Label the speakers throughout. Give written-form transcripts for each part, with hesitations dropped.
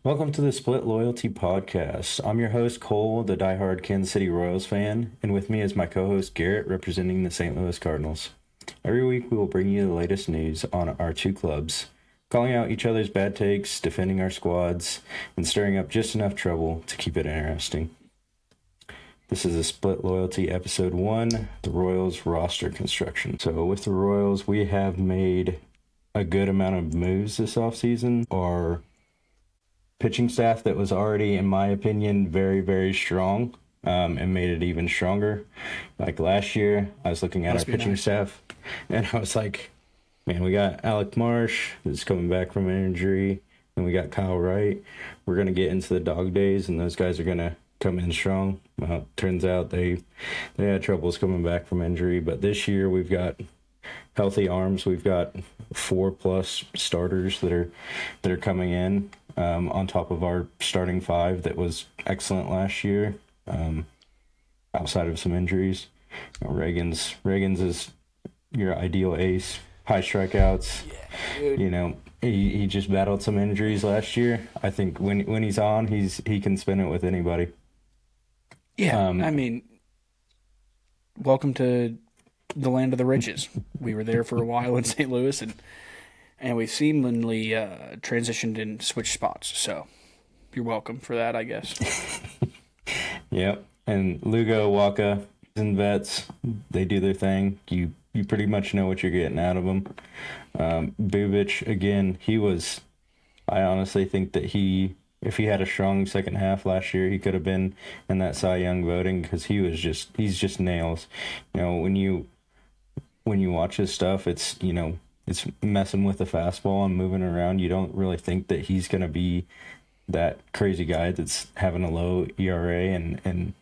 Speaker 1: Welcome to the Split Loyalty Podcast. I'm your host, Cole, the diehard Kansas City Royals fan, and with me is my co host, Garrett, representing the St. Louis Cardinals. Every week, we will bring you the latest news on our two clubs, calling out each other's bad takes, defending our squads, and stirring up just enough trouble to keep it interesting. This is a Split Loyalty Episode 1, the Royals roster construction. So, with the Royals, we have made a good amount of moves this offseason. Our pitching staff that was already, in my opinion, very, very strong, and made it even stronger. Like last year, I was looking at our pitching staff, and I was like, man, we got Alec Marsh that's coming back from an injury, and we got Kyle Wright. We're going to get into the dog days, and those guys are going to come in strong. Well, turns out they had troubles coming back from injury, but this year we've got healthy arms. We've got 4+ starters that are coming in, on top of our starting 5 that was excellent last year, outside of some injuries. Reagans is your ideal ace, high strikeouts. He just battled some injuries last year. I think when he's on, he can spin it with anybody.
Speaker 2: Yeah, welcome to the land of the riches. We were there for a while in St. Louis, and we've seemingly transitioned and switched spots. So you're welcome for that, I guess.
Speaker 1: Yep. And Lugo, Waka, and Vets, they do their thing. You pretty much know what you're getting out of them. Bubic, again, I honestly think that if he had a strong second half last year, he could have been in that Cy Young voting, because he's just nails. When you watch his stuff, it's messing with the fastball and moving around. You don't really think that he's going to be that crazy guy that's having a low ERA and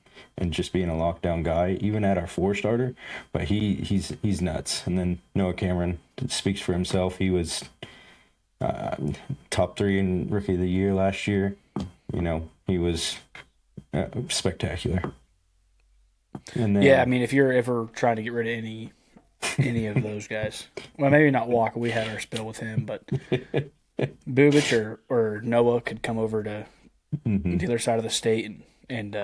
Speaker 1: just being a lockdown guy, even at our 4-starter. But he's nuts. And then Noah Cameron speaks for himself. He was top 3 in Rookie of the Year last year. He was spectacular. And then,
Speaker 2: yeah, if you're ever trying to get rid of any of those guys, well, maybe not Walker. We had our spill with him, but Bubic or Noah could come over to the other side of the state, and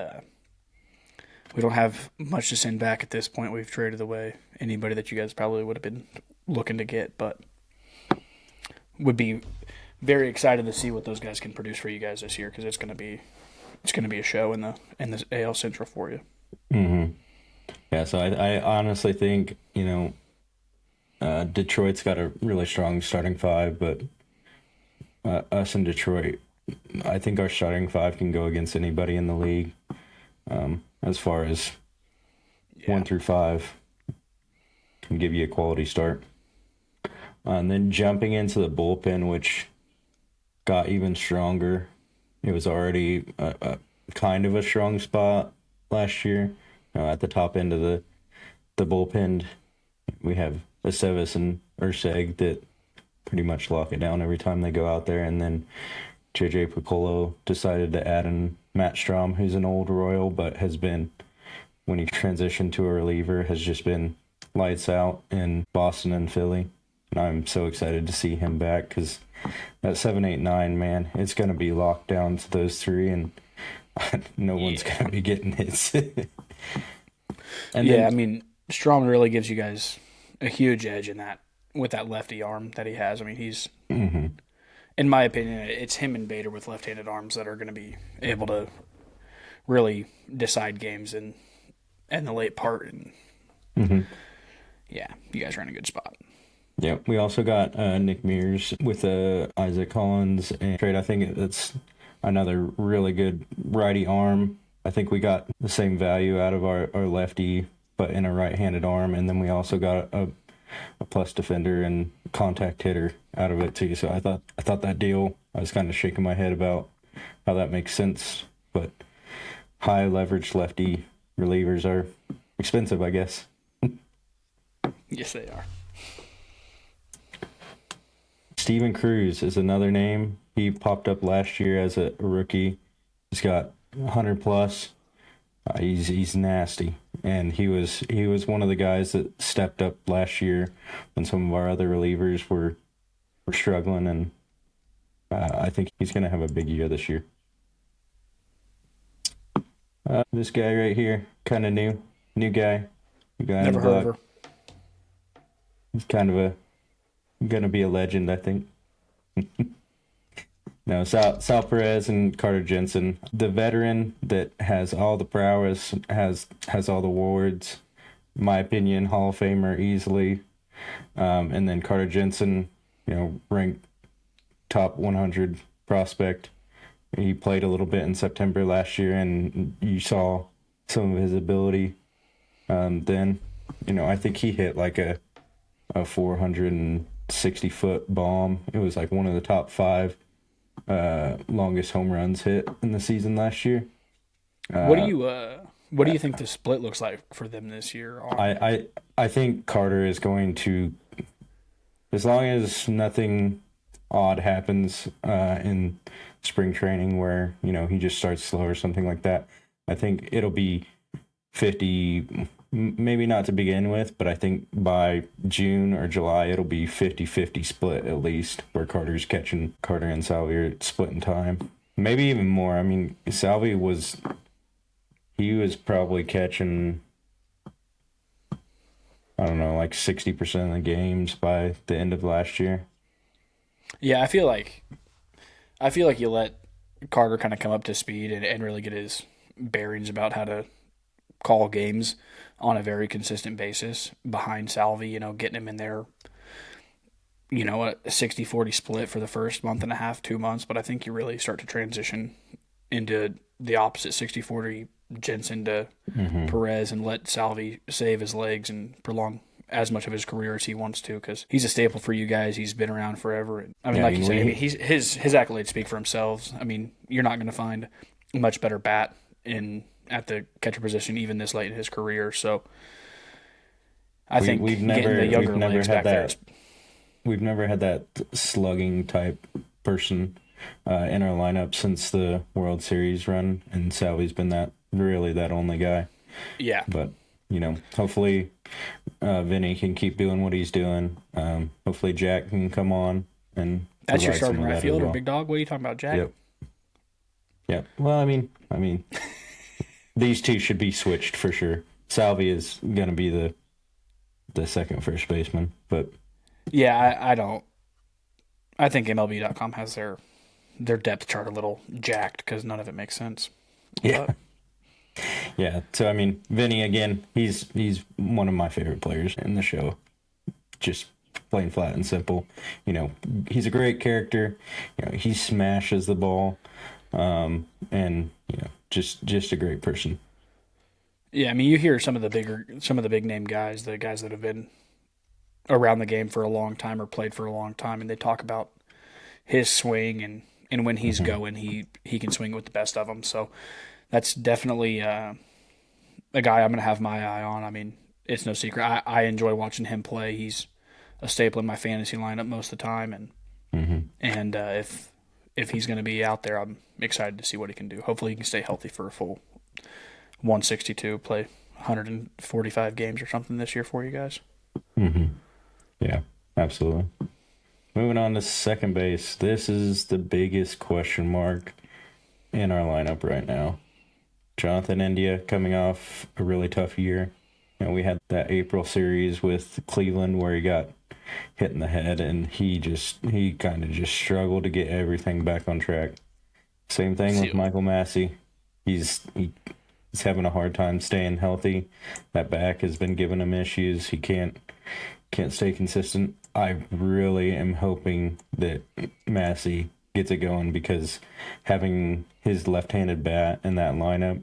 Speaker 2: we don't have much to send back at this point. We've traded away anybody that you guys probably would have been looking to get, but would be very excited to see what those guys can produce for you guys this year, because it's going to be a show in the AL Central for you.
Speaker 1: Mm-hmm. Yeah, so I honestly think Detroit's got a really strong starting 5, but us in Detroit, I think our starting 5 can go against anybody in the league, as far as 1 through 5 can give you a quality start. And then jumping into the bullpen, which got even stronger. It was already a kind of a strong spot last year. At the top end of the bullpen, we have Aceves and Urseg that pretty much lock it down every time they go out there. And then JJ Piccolo decided to add in Matt Strahm, who's an old Royal, but has been, when he transitioned to a reliever, has just been lights out in Boston and Philly. And I'm so excited to see him back, because that 7, 8, 9, man, it's going to be locked down to those 3, and no one's going to be getting hits.
Speaker 2: Strahm really gives you guys a huge edge in that, with that lefty arm that he has. He's, in my opinion, it's him and Bader with left-handed arms that are going to be able to really decide games in the late part. And yeah, you guys are in a good spot.
Speaker 1: Yeah, we also got Nick Mears with Isaac Collins and trade. I think that's another really good righty arm. I think we got the same value out of our lefty, but in a right-handed arm, and then we also got a plus defender and contact hitter out of it too. So I thought that deal, I was kind of shaking my head about how that makes sense, but high leverage lefty relievers are expensive, I guess.
Speaker 2: Yes, they are.
Speaker 1: Steven Cruz is another name. He popped up last year as a rookie. He's got 100+. He's nasty, and he was one of the guys that stepped up last year when some of our other relievers were struggling, and I think he's going to have a big year this year. This guy right here, kind of new guy.
Speaker 2: Never heard of her.
Speaker 1: He's kind of going to be a legend, I think. No, Sal Perez and Carter Jensen, the veteran that has all the prowess, has all the awards. In my opinion, Hall of Famer easily. And then Carter Jensen, ranked top 100 prospect. He played a little bit in September last year, and you saw some of his ability. Then, I think he hit like a 460-foot bomb. It was like one of the top 5 longest home runs hit in the season last year.
Speaker 2: What do you think the split looks like for them this year?
Speaker 1: I think Carter is going to, as long as nothing odd happens in spring training where he just starts slow or something like that, I think it'll be 50, maybe not to begin with, but I think by June or July it'll be 50-50 split at least, where Carter and Salvi are splitting time. Maybe even more. I mean, Salvi was probably catching, I don't know, like 60% of the games by the end of last year.
Speaker 2: Yeah, I feel like you let Carter kind of come up to speed and really get his bearings about how to call games on a very consistent basis behind Salvi, getting him in there, a 60-40 split for the first month and a half, 2 months. But I think you really start to transition into the opposite 60-40 Jensen to Perez and let Salvi save his legs and prolong as much of his career as he wants to, because he's a staple for you guys. He's been around forever. I mean, you said, his accolades speak for themselves. I mean, you're not going to find a much better bat at the catcher position even this late in his career. So I think
Speaker 1: we've never had that slugging type person in our lineup since the World Series run, and Salvi's been that only guy.
Speaker 2: Yeah.
Speaker 1: But hopefully Vinny can keep doing what he's doing. Hopefully Jack can come on and
Speaker 2: that's your starting right field or big dog. What are you talking about, Jack?
Speaker 1: Yep. Well, I mean, these two should be switched for sure. Salvi is gonna be the second first baseman, but
Speaker 2: yeah, I don't. I think MLB.com has their depth chart a little jacked because none of it makes sense.
Speaker 1: Yeah. But, yeah. So I mean, Vinny again, he's one of my favorite players in the show. Just plain flat and simple. He's a great character. He smashes the ball, and just a great person.
Speaker 2: Yeah, I mean, you hear some of the big name guys, the guys that have been around the game for a long time or played for a long time, and they talk about his swing and when he's going, he can swing with the best of them. So that's definitely a guy I'm going to have my eye on. I mean, it's no secret. I enjoy watching him play. He's a staple in my fantasy lineup most of the time, and if he's going to be out there, I'm excited to see what he can do. Hopefully, he can stay healthy for a full 162, play 145 games or something this year for you guys.
Speaker 1: Yeah, absolutely. Moving on to second base. This is the biggest question mark in our lineup right now. Jonathan India coming off a really tough year. We had that April series with Cleveland where he got hit in the head, and he kind of just struggled to get everything back on track. Same thing with Michael Massey. He's having a hard time staying healthy. That back has been giving him issues. He can't stay consistent. I really am hoping that Massey gets it going, because having his left-handed bat in that lineup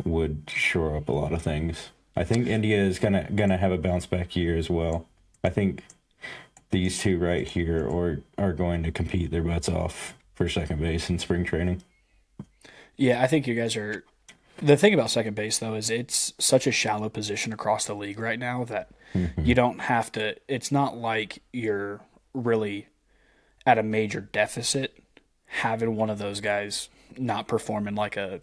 Speaker 1: would shore up a lot of things. I think India is gonna have a bounce back year as well. I think these two right here are going to compete their butts off for second base in spring training.
Speaker 2: Yeah, I think you guys are. The thing about second base, though, is it's such a shallow position across the league right now that you don't have to. It's not like you're really at a major deficit having one of those guys not performing like a.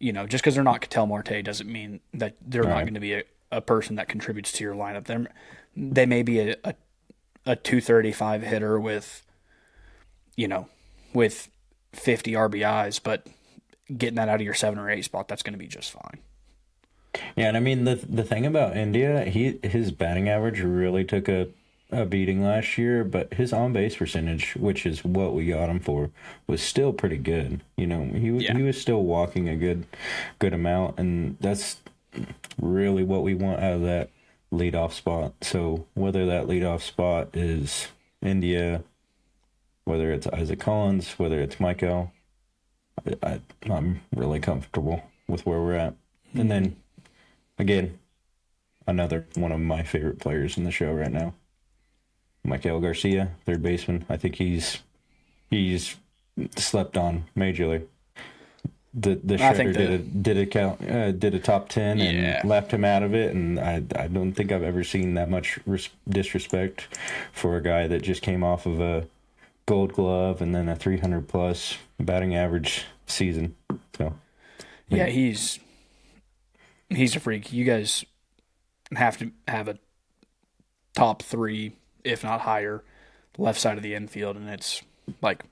Speaker 2: Just because they're not Ketel Marte doesn't mean that they're not going to be a person that contributes to your lineup. They may be a 235 hitter with, with 50 RBIs, but getting that out of your 7 or 8 spot, that's going to be just fine.
Speaker 1: Yeah, and I mean the thing about India, his batting average really took a beating last year, but his on base percentage, which is what we got him for, was still pretty good. You know, he was still walking a good amount, and that's really what we want out of that leadoff spot. So whether that leadoff spot is India, whether it's Isaac Collins, whether it's Michael, I'm really comfortable with where we're at. And then again, another one of my favorite players in the show right now, Michael Garcia, third baseman. I think he's slept on majorly. The shredder did a top 10 and left him out of it, and I don't think I've ever seen that much disrespect for a guy that just came off of a Gold Glove and then a 300 plus batting average season. So
Speaker 2: yeah, he's a freak. You guys have to have a top 3, if not higher, left side of the infield, and it's like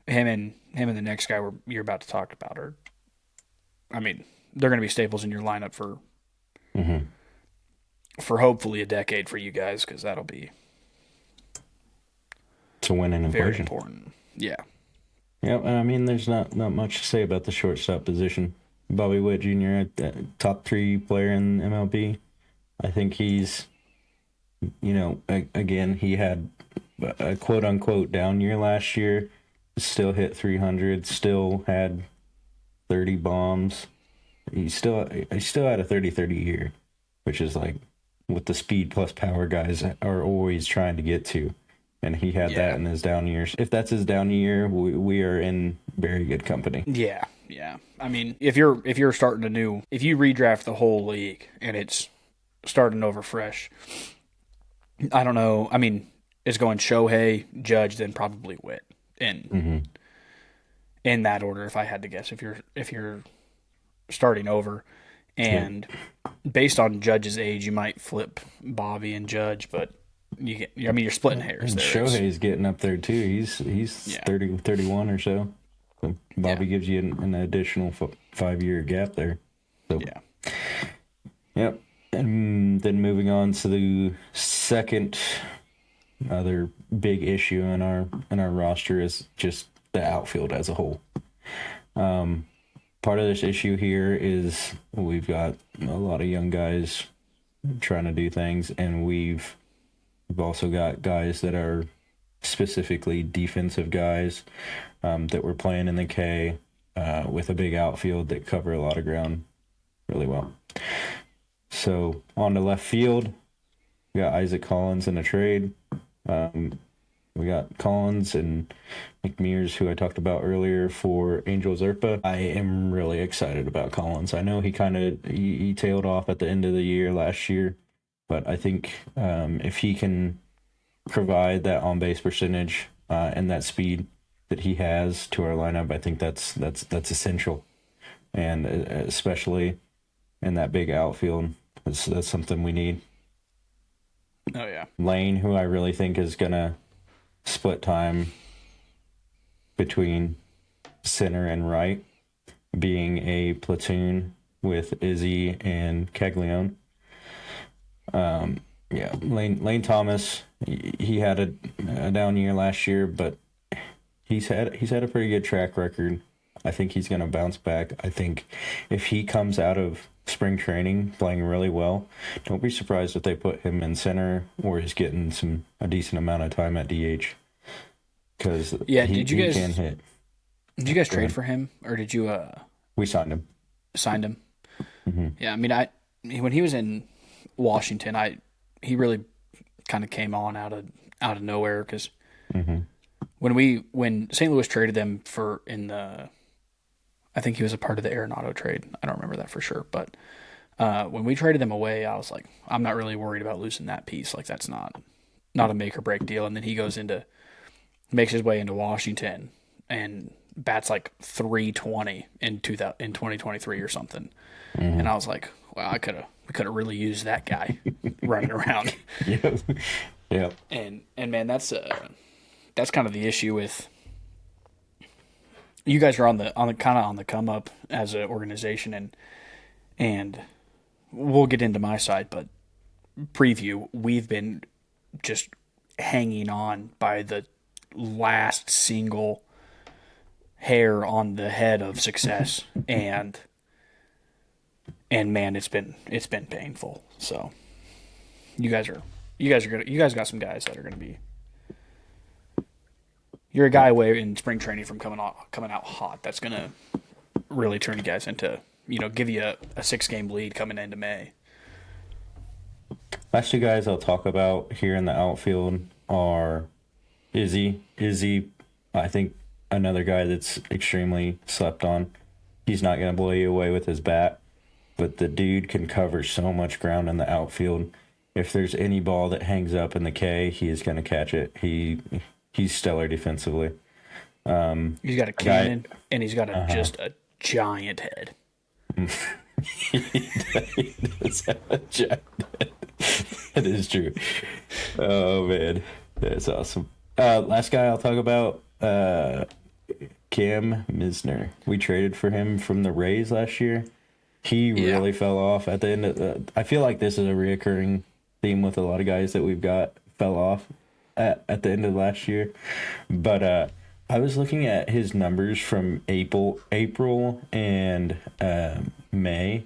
Speaker 2: him and the next guy you're about to talk about are, I mean, they're going to be staples in your lineup for hopefully a decade for you guys, because that'll be
Speaker 1: to win an
Speaker 2: very
Speaker 1: equation.
Speaker 2: important. Yeah.
Speaker 1: Yeah, and I mean, there's not much to say about the shortstop position. Bobby Witt Jr., top 3 player in MLB. I think he's, you know, again, he had a quote-unquote down year last year, still hit 300, still had 30 bombs. He still had a 30-30 year, which is like what the speed plus power guys are always trying to get to. And he had that in his down years. If that's his down year, we are in very good company.
Speaker 2: Yeah, yeah. I mean, if you're starting if you redraft the whole league and it's starting over fresh, I don't know. I mean, it's going Shohei, Judge, then probably Witt, in that order. If I had to guess, if you're starting over, and based on Judge's age, you might flip Bobby and Judge, but you're splitting hairs.
Speaker 1: And
Speaker 2: there.
Speaker 1: Shohei's getting up there too. He's 30, 31 or so. So Bobby gives you an additional 5-year gap there. So yep. And then moving on to the second other big issue in our roster is just the outfield as a whole. Part of this issue here is we've got a lot of young guys trying to do things, and we've also got guys that are specifically defensive guys that were playing in the K with a big outfield that cover a lot of ground really well. So on to left field, we got Isaac Collins in a trade. We got Collins and McMears, who I talked about earlier, for Angel Zerpa. I am really excited about Collins. I know he tailed off at the end of the year last year, but I think if he can provide that on-base percentage and that speed that he has to our lineup, I think that's essential, and especially in that big outfield, that's something we need.
Speaker 2: Oh yeah,
Speaker 1: Lane, who I really think is gonna split time between center and right, being a platoon with Izzy and Caglione. Lane Thomas, he had a down year last year, but he's had a pretty good track record. I think he's going to bounce back. I think if he comes out of spring training playing really well, don't be surprised if they put him in center or he's getting a decent amount of time at DH. Because he can hit.
Speaker 2: Did you guys trade for him, or did you?
Speaker 1: We signed him.
Speaker 2: Signed him.
Speaker 1: Mm-hmm.
Speaker 2: Yeah, I mean, when he was in Washington, he really kind of came on out of nowhere, because when St. Louis traded them I think he was a part of the Arenado trade. I don't remember that for sure, but when we traded them away, I was like, I'm not really worried about losing that piece. Like, that's not a make or break deal. And then he makes his way into Washington and bats like 320 in 2023 or something. And I was like, wow, we could have really used that guy running around.
Speaker 1: Yep.
Speaker 2: And man, that's kind of the issue with you guys are on the kind of on the come up as an organization, and we'll get into my side, but preview, we've been just hanging on by the last single hair on the head of success, and man, it's been painful. So you guys got some guys that are gonna be. You're a guy away in spring training from coming out hot. That's gonna really turn you guys into, give you a 6-game lead coming into May.
Speaker 1: Last two guys I'll talk about here in the outfield are Izzy. Izzy, I think another guy that's extremely slept on. He's not going to blow you away with his bat, but the dude can cover so much ground in the outfield. If there's any ball that hangs up in the K, he is going to catch it. He's stellar defensively.
Speaker 2: He's got a cannon, and he's got just a giant head.
Speaker 1: He does have a giant head. That is true. Oh, man. That's awesome. Last guy I'll talk about, Cam Misner. We traded for him from the Rays last year. He really fell off at the end of I feel like this is a reoccurring theme with a lot of guys that we've got fell off at the end of last year. But I was looking at his numbers from April and May.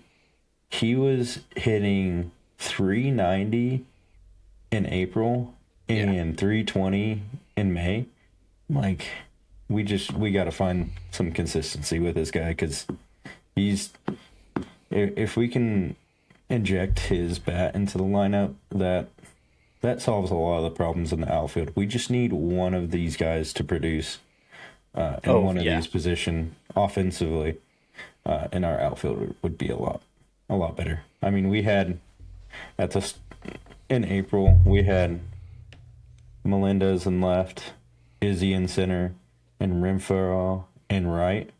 Speaker 1: He was hitting 390 in April and 320 in May. Like, we got to find some consistency with this guy, because if we can inject his bat into the lineup, that solves a lot of the problems in the outfield. We just need one of these guys to produce in one of these positions offensively, and our outfield would be a lot better. I mean, we had in April, we had Melendez in left, Izzy in center, and Renfroe in right.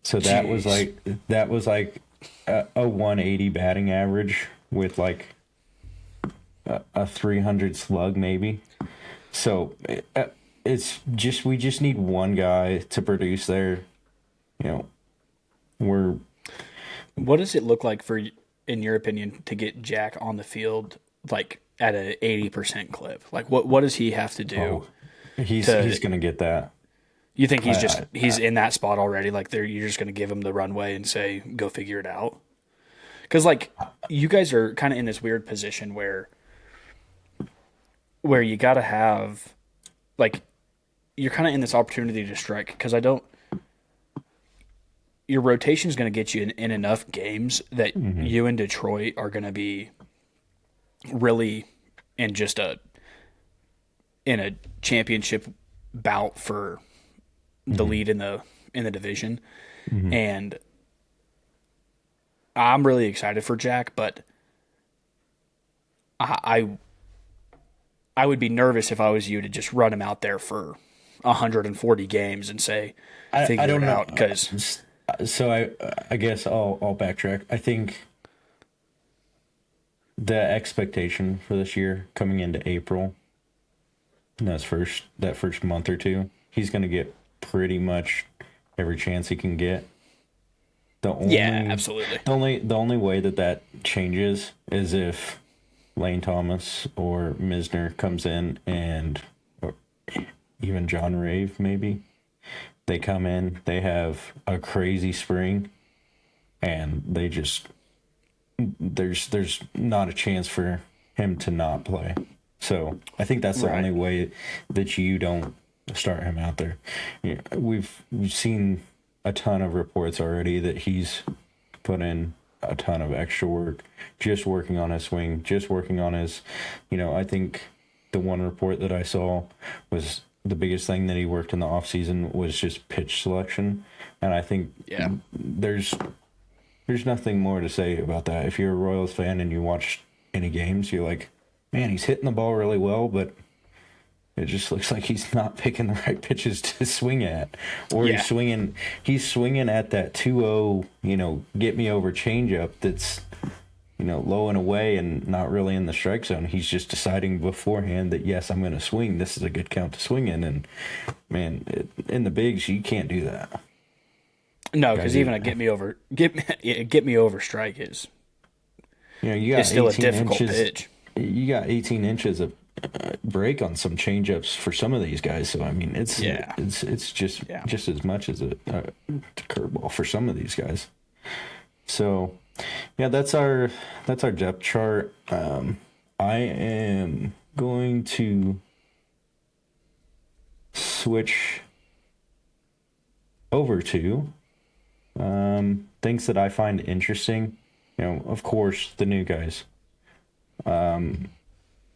Speaker 1: So that was like a 180 batting average with like a 300 slug maybe. So we just need one guy to produce there.
Speaker 2: What does it look like in your opinion, to get Jack on the field like at an 80% clip? Like what does he have to do?
Speaker 1: He's going to get that.
Speaker 2: You think he's in that spot already? Like you're just going to give him the runway and say, go figure it out? Because like you guys are kind of in this weird position where you got to have, like, you're kind of in this opportunity to strike, because your rotation is going to get you in enough games that you and Detroit are going to be really in in a championship bout for the lead in the division. And I'm really excited for Jack, but I would be nervous if I was you to just run him out there for 140 games and say, figure it out. Because
Speaker 1: so I guess I'll backtrack. I think the expectation for this year coming into April, that first month or two, he's going to get pretty much every chance he can get.
Speaker 2: Absolutely.
Speaker 1: The only way that changes is if Lane Thomas or Misner comes in, or even John Rave maybe. They come in, they have a crazy spring, and there's not a chance for him to not play. So I think that's the only way that you don't start him out there. We've seen a ton of reports already that he's put in a ton of extra work, just working on his swing, just working on his, I think the one report that I saw was the biggest thing that he worked in the off season was just pitch selection. And I think there's nothing more to say about that. If you're a Royals fan and you watch any games, you're like, man, he's hitting the ball really well, but it just looks like he's not picking the right pitches to swing at, or he's swinging at that 2-0, get me over changeup. low and away and not really in the strike zone. He's just deciding beforehand that, yes, I'm going to swing. This is a good count to swing in. And, man, in the bigs, you can't do that.
Speaker 2: No, because even a get me over strike is
Speaker 1: you got
Speaker 2: it's still a
Speaker 1: 18
Speaker 2: difficult
Speaker 1: inches,
Speaker 2: pitch.
Speaker 1: You got 18 inches of break on some changeups for some of these guys. So, I mean, it's just as much as a curveball for some of these guys. So, yeah, that's our depth chart. I am going to switch over to things that I find interesting. Of course, the new guys.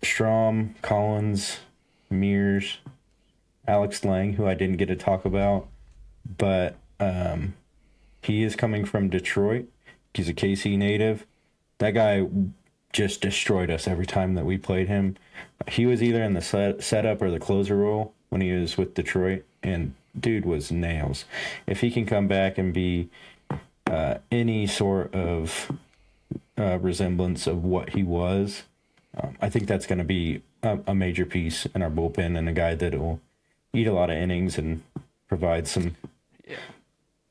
Speaker 1: Strom, Collins, Mears, Alex Lang, who I didn't get to talk about, but he is coming from Detroit. He's a KC native. That guy just destroyed us every time that we played him. He was either in the setup or the closer role when he was with Detroit, and dude was nails. If he can come back and be any sort of resemblance of what he was, I think that's going to be a major piece in our bullpen and a guy that will eat a lot of innings and provide some.
Speaker 2: Yeah.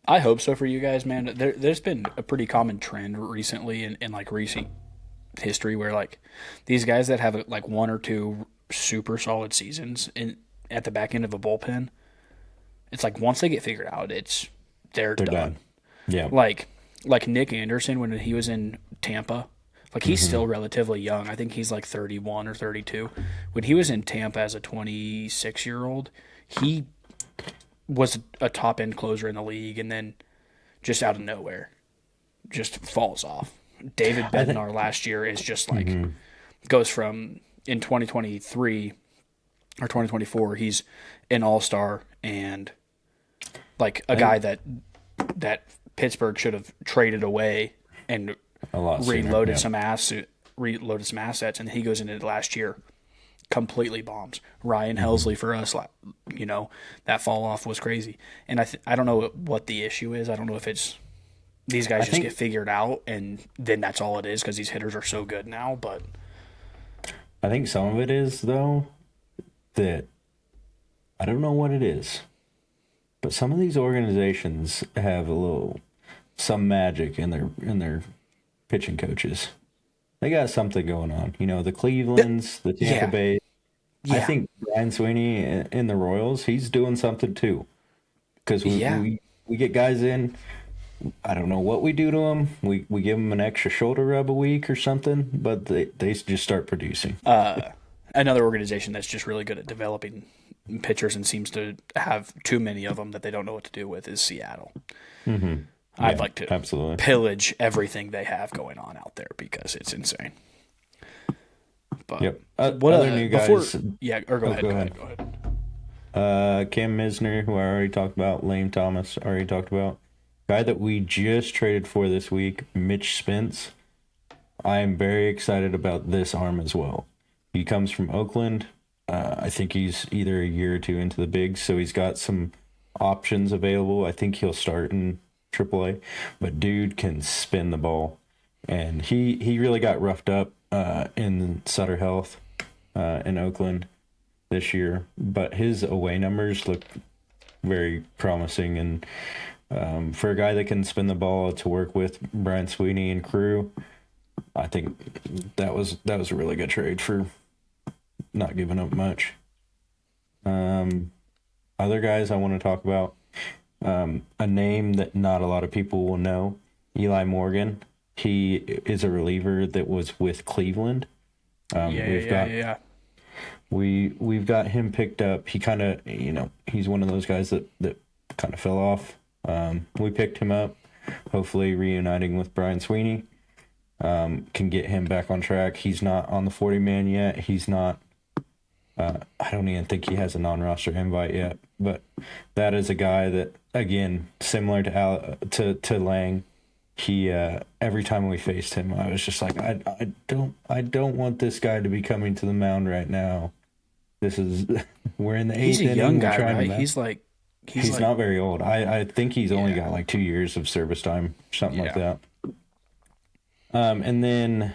Speaker 2: I hope so for you guys, man. There's been a pretty common trend recently in like recent history where like these guys that have like one or two super solid seasons at the back end of a bullpen, it's like once they get figured out, they're done.
Speaker 1: Yeah.
Speaker 2: Like Nick Anderson when he was in Tampa. Like, he's still relatively young. I think he's like 31 or 32. When he was in Tampa as a 26-year-old, he was a top-end closer in the league, and then just out of nowhere, just falls off. David Bednar last year is just like, goes from, in 2023 or 2024, he's an all-star and like a guy that Pittsburgh should have traded away and reloaded some assets, and he goes into last year completely bombs. Ryan Helsley for us, that fall off was crazy. And I don't know what the issue is. I don't know if it's these guys get figured out, and then that's all it is because these hitters are so good now. But
Speaker 1: I think some of it is though that I don't know what it is, but some of these organizations have some magic in their pitching coaches. They got something going on. The Clevelands, the Tampa Bay. Yeah. I think Brian Sweeney in the Royals, he's doing something too. Because we get guys in, I don't know what we do to them. We give them an extra shoulder rub a week or something, but they just start producing.
Speaker 2: Another organization that's just really good at developing pitchers and seems to have too many of them that they don't know what to do with is Seattle.
Speaker 1: Mm-hmm.
Speaker 2: I'd like to
Speaker 1: absolutely
Speaker 2: pillage everything they have going on out there because it's insane. But
Speaker 1: yep. What other new guys?
Speaker 2: Go ahead.
Speaker 1: Cam Misner, who I already talked about. Lane Thomas, already talked about. Guy that we just traded for this week, Mitch Spence. I am very excited about this arm as well. He comes from Oakland. I think he's either a year or two into the bigs, so he's got some options available. I think he'll start in AAA, but dude can spin the ball, and he really got roughed up in Sutter Health in Oakland this year, but his away numbers look very promising, and for a guy that can spin the ball to work with Brian Sweeney and crew, I think that was a really good trade for not giving up much. Other guys I want to talk about. A name that not a lot of people will know, Eli Morgan. He is a reliever that was with Cleveland. We've got him picked up. He kind of, he's one of those guys that kind of fell off. We picked him up, hopefully reuniting with Brian Sweeney. Can get him back on track. He's not on the 40-man yet. He's not. I don't even think he has a non-roster invite yet, but that is a guy that, again, similar to Lang, he every time we faced him, I was just like, I don't want this guy to be coming to the mound right now. We're in the 8th inning.
Speaker 2: He's a young guy, right? He's
Speaker 1: not very old. I think he's only got like 2 years of service time, something like that. And then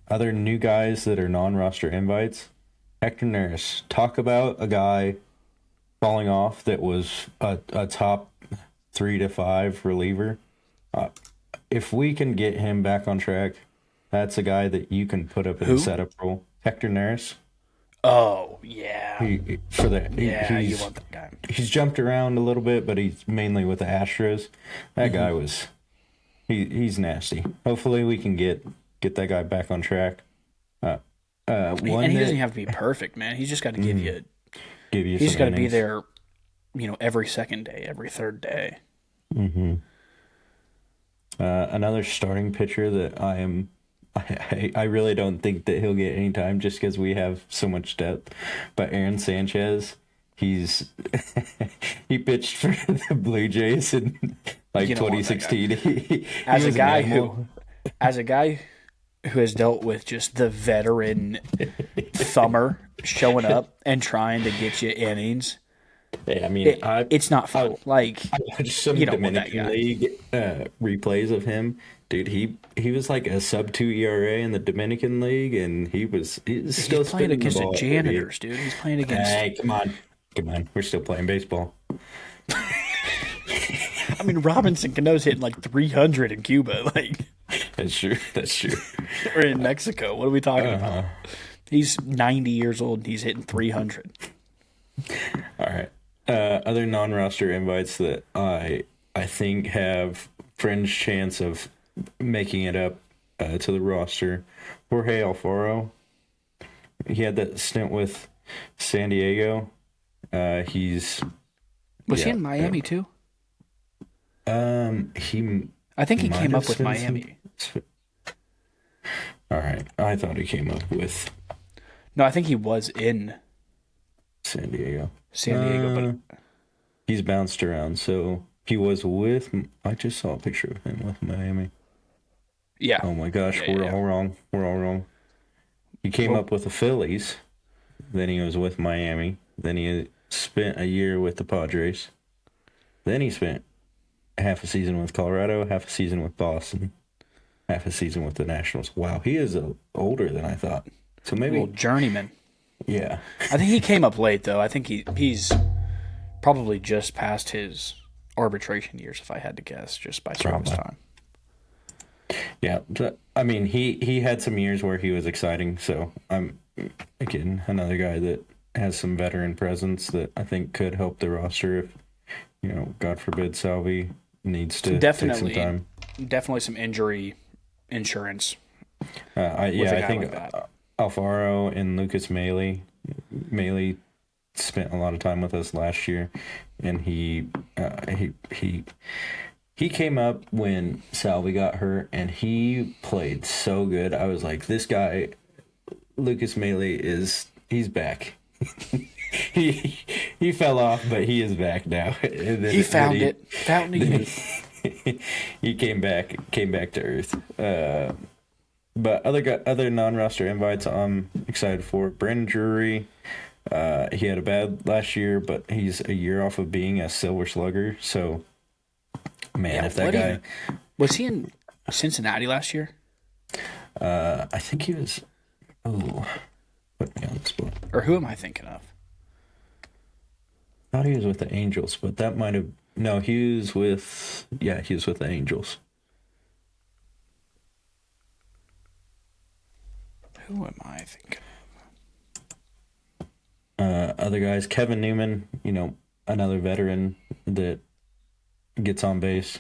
Speaker 1: other new guys that are non-roster invites. Hector Neris. Talk about a guy falling off that was a top 3 to 5 reliever. If we can get him back on track, that's a guy that you can put up in the
Speaker 2: Who?
Speaker 1: setup role. Hector Neris.
Speaker 2: Oh yeah, yeah. You
Speaker 1: He's
Speaker 2: want that guy?
Speaker 1: he's jumped around a little bit, but he's mainly with the Astros. That guy was he's nasty. Hopefully we can get that guy back on track. One
Speaker 2: And he
Speaker 1: that
Speaker 2: doesn't have to be perfect, man. He's just got to give you.
Speaker 1: give you
Speaker 2: He's
Speaker 1: some
Speaker 2: got to be
Speaker 1: innings.
Speaker 2: there, every second day, every third day.
Speaker 1: Another starting pitcher that I really don't think that he'll get any time just because we have so much depth. But Aaron Sanchez, he's he pitched for the Blue Jays in like
Speaker 2: You don't want that guy.
Speaker 1: 2016. He
Speaker 2: As a
Speaker 1: was an
Speaker 2: guy
Speaker 1: animal.
Speaker 2: as a guy who has dealt with just the veteran thumber showing up and trying to get you innings,
Speaker 1: Yeah, I mean,
Speaker 2: it's not fun. Like
Speaker 1: I watched some
Speaker 2: you don't want that
Speaker 1: Dominican
Speaker 2: guy.
Speaker 1: League replays of him. Dude, he was like a sub 2 ERA in the Dominican League, and he's still
Speaker 2: He's playing
Speaker 1: spinning
Speaker 2: against
Speaker 1: the
Speaker 2: the
Speaker 1: ball.
Speaker 2: janitors, dude. He's playing against.
Speaker 1: Hey, come on, we're still playing baseball.
Speaker 2: I mean, Robinson Cano's hitting like 300 in Cuba, like,
Speaker 1: That's true. That's true.
Speaker 2: or in Mexico. What are we talking
Speaker 1: Uh-huh.
Speaker 2: about? He's 90 years old and he's hitting 300.
Speaker 1: All right. Other non-roster invites that I think have fringe chance of making it up to the roster. Jorge Alfaro. He had that stint with San Diego. He's
Speaker 2: Was he
Speaker 1: Yeah,
Speaker 2: in Miami too?
Speaker 1: he
Speaker 2: I think he
Speaker 1: might
Speaker 2: came
Speaker 1: have
Speaker 2: up with
Speaker 1: spent some-
Speaker 2: Miami.
Speaker 1: All right, I thought he came up with
Speaker 2: No, I think he was in
Speaker 1: San Diego.
Speaker 2: San Diego, but
Speaker 1: He's bounced around, so he was with. I just saw a picture of him with Miami.
Speaker 2: yeah.
Speaker 1: Oh my gosh,
Speaker 2: Yeah,
Speaker 1: we're
Speaker 2: yeah.
Speaker 1: all wrong. We're all wrong. He came
Speaker 2: Well-
Speaker 1: up with the Phillies. Then he was with Miami. Then he spent a year with the Padres. Then he spent half a season with Colorado, half a season with Boston, half a season with the Nationals. Wow, he is older than I thought. So maybe,
Speaker 2: Little journeyman.
Speaker 1: yeah.
Speaker 2: I think he came up late though. I think he's probably just past his arbitration years, if I had to guess, just by service
Speaker 1: Probably.
Speaker 2: time.
Speaker 1: Yeah, I mean, he had some years where he was exciting. So I'm again another guy that has some veteran presence that I think could help the roster if God forbid Salvi needs to
Speaker 2: Definitely.
Speaker 1: take some
Speaker 2: Definitely some injury insurance.
Speaker 1: time.
Speaker 2: a
Speaker 1: I
Speaker 2: guy
Speaker 1: think
Speaker 2: like that.
Speaker 1: Alfaro and Lucas Maley. Maley spent a lot of time with us last year, and he came up when Salvi got hurt, and he played so good. I was like, this guy, Lucas Maley, he's back. he fell off, but he is back now. And then-
Speaker 2: He found
Speaker 1: then
Speaker 2: it. Found it.
Speaker 1: he came back to earth. But other non-roster invites I'm excited for. Brandon Drury, he had a bad last year, but he's a year off of being a Silver Slugger. So, man,
Speaker 2: Yeah,
Speaker 1: if that
Speaker 2: what
Speaker 1: guy,
Speaker 2: even- Was he in Cincinnati last year?
Speaker 1: I think he was. Oh, put me on the spot.
Speaker 2: Or who am I thinking of?
Speaker 1: I thought he was with the Angels, but that might have. No, he was with. Yeah, he was with the Angels.
Speaker 2: Who am I thinking of?
Speaker 1: Other guys, Kevin Newman, another veteran that gets on base.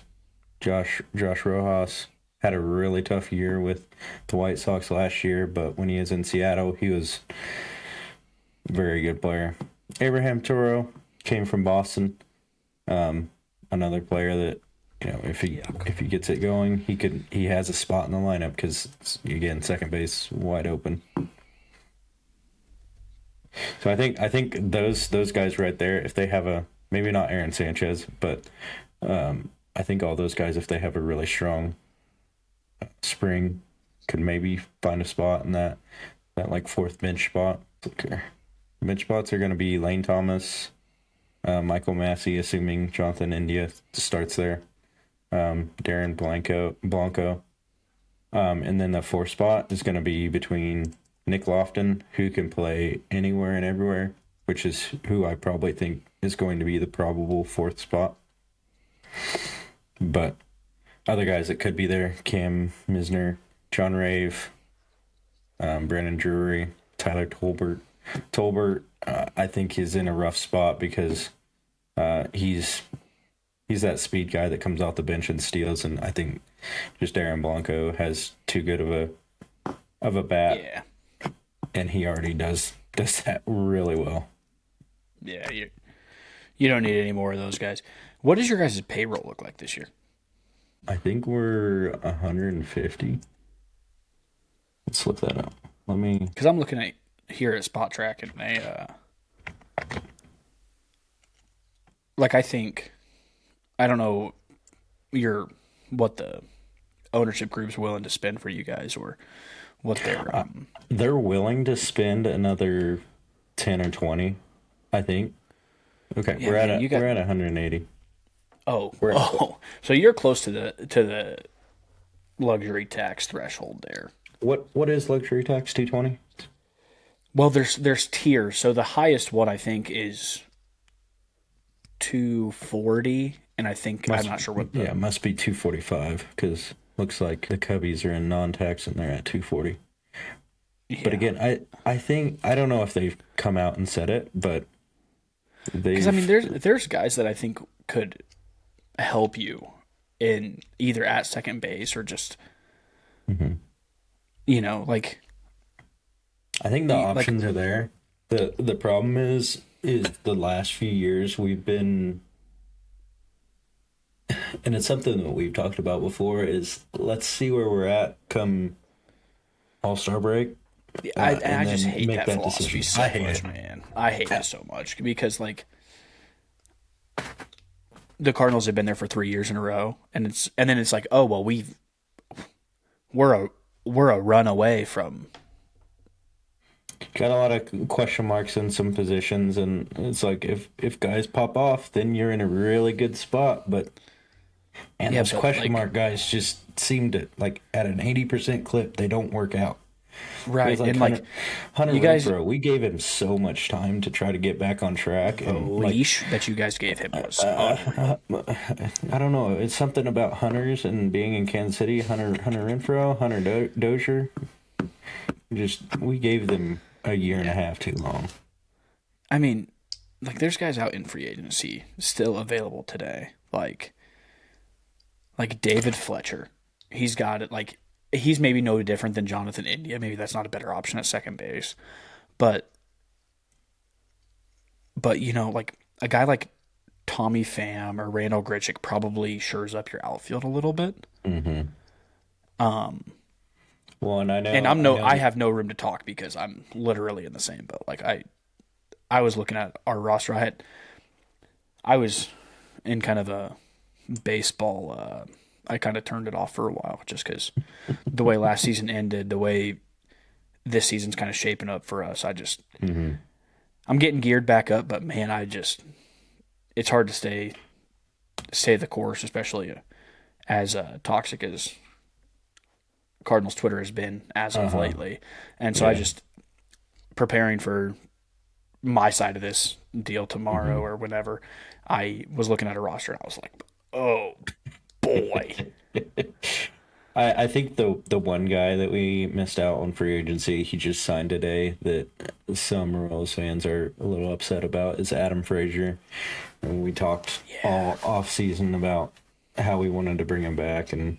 Speaker 1: Josh Rojas had a really tough year with the White Sox last year, but when he was in Seattle, he was a very good player. Abraham Toro came from Boston. Another player that if he gets it going, he has a spot in the lineup because again, second base wide open. So I think those guys right there, if they have maybe not Aaron Sanchez, but I think all those guys, if they have a really strong spring, could maybe find a spot in that like fourth bench spot. Okay. Bench spots are going to be Lane Thomas, Michael Massey, assuming Jonathan India starts there, Darren Blanco, And then the fourth spot is going to be between Nick Lofton, who can play anywhere and everywhere, which is who I probably think is going to be the probable fourth spot. But other guys that could be there, Cam Misner, John Rave, Brandon Drury, Tyler Tolbert. Tolbert, I think, is in a rough spot because he's that speed guy that comes off the bench and steals, and I think just Aaron Blanco has too good of a bat.
Speaker 2: Yeah.
Speaker 1: And he already does that really well.
Speaker 2: Yeah, you don't need any more of those guys. What does your guys' payroll look like this year?
Speaker 1: I think we're 150. Let's look that up.
Speaker 2: Because I'm looking at here at Spot Track, and they I don't know what the ownership group's willing to spend for you guys, or what
Speaker 1: they're willing to spend another 10 or 20, I think. Okay,
Speaker 2: Yeah,
Speaker 1: we're
Speaker 2: man,
Speaker 1: at we're at 180.
Speaker 2: So you're close to the luxury tax threshold there.
Speaker 1: What is luxury tax? 220?
Speaker 2: Well, there's tiers. So the highest one I think is 240, and I'm not sure what.
Speaker 1: Yeah, it must be 245 because looks like the Cubbies are in non-tax and they're at 240.
Speaker 2: Yeah.
Speaker 1: But again, I think I don't know if they've come out and said it, but
Speaker 2: because I mean, there's guys that I think could help you in either at second base or just, like.
Speaker 1: I think the options are there. The problem is the last few years we've been, and it's something that we've talked about before, is let's see where we're at come All-Star break.
Speaker 2: I just hate that philosophy so much, man. I hate it so much because the Cardinals have been there for 3 years in a row, and then it's like, oh well, we're a run away from.
Speaker 1: Got a lot of question marks in some positions, and it's like if guys pop off, then you're in a really good spot. But those question mark guys just seem to at an 80% clip, they don't work out.
Speaker 2: Right, and
Speaker 1: Hunter Renfroe, we gave him so much time to try to get back on track.
Speaker 2: The leash that you guys gave him was
Speaker 1: I don't know. It's something about Hunters and being in Kansas City. Hunter Renfroe, Hunter Dozier. We gave them a year and a half too long.
Speaker 2: I mean, there's guys out in free agency still available today. Like David Fletcher. He's got it. He's maybe no different than Jonathan India. Maybe that's not a better option at second base. But a guy like Tommy Pham or Randall Grichuk probably shores up your outfield a little bit.
Speaker 1: Mm-hmm. Well, and
Speaker 2: I have no room to talk because I'm literally in the same boat. I was looking at our roster. I was in kind of a baseball. I kind of turned it off for a while just because the way last season ended, the way this season's kind of shaping up for us. I'm getting geared back up, but man, it's hard to stay the course, especially as toxic as Cardinals Twitter has been as of lately. And so I just preparing for my side of this deal tomorrow or whenever, I was looking at a roster and I was like, oh boy.
Speaker 1: I think the one guy that we missed out on free agency, he just signed today, that some Royals fans are a little upset about, is Adam Frazier. And we talked all off season about how we wanted to bring him back, and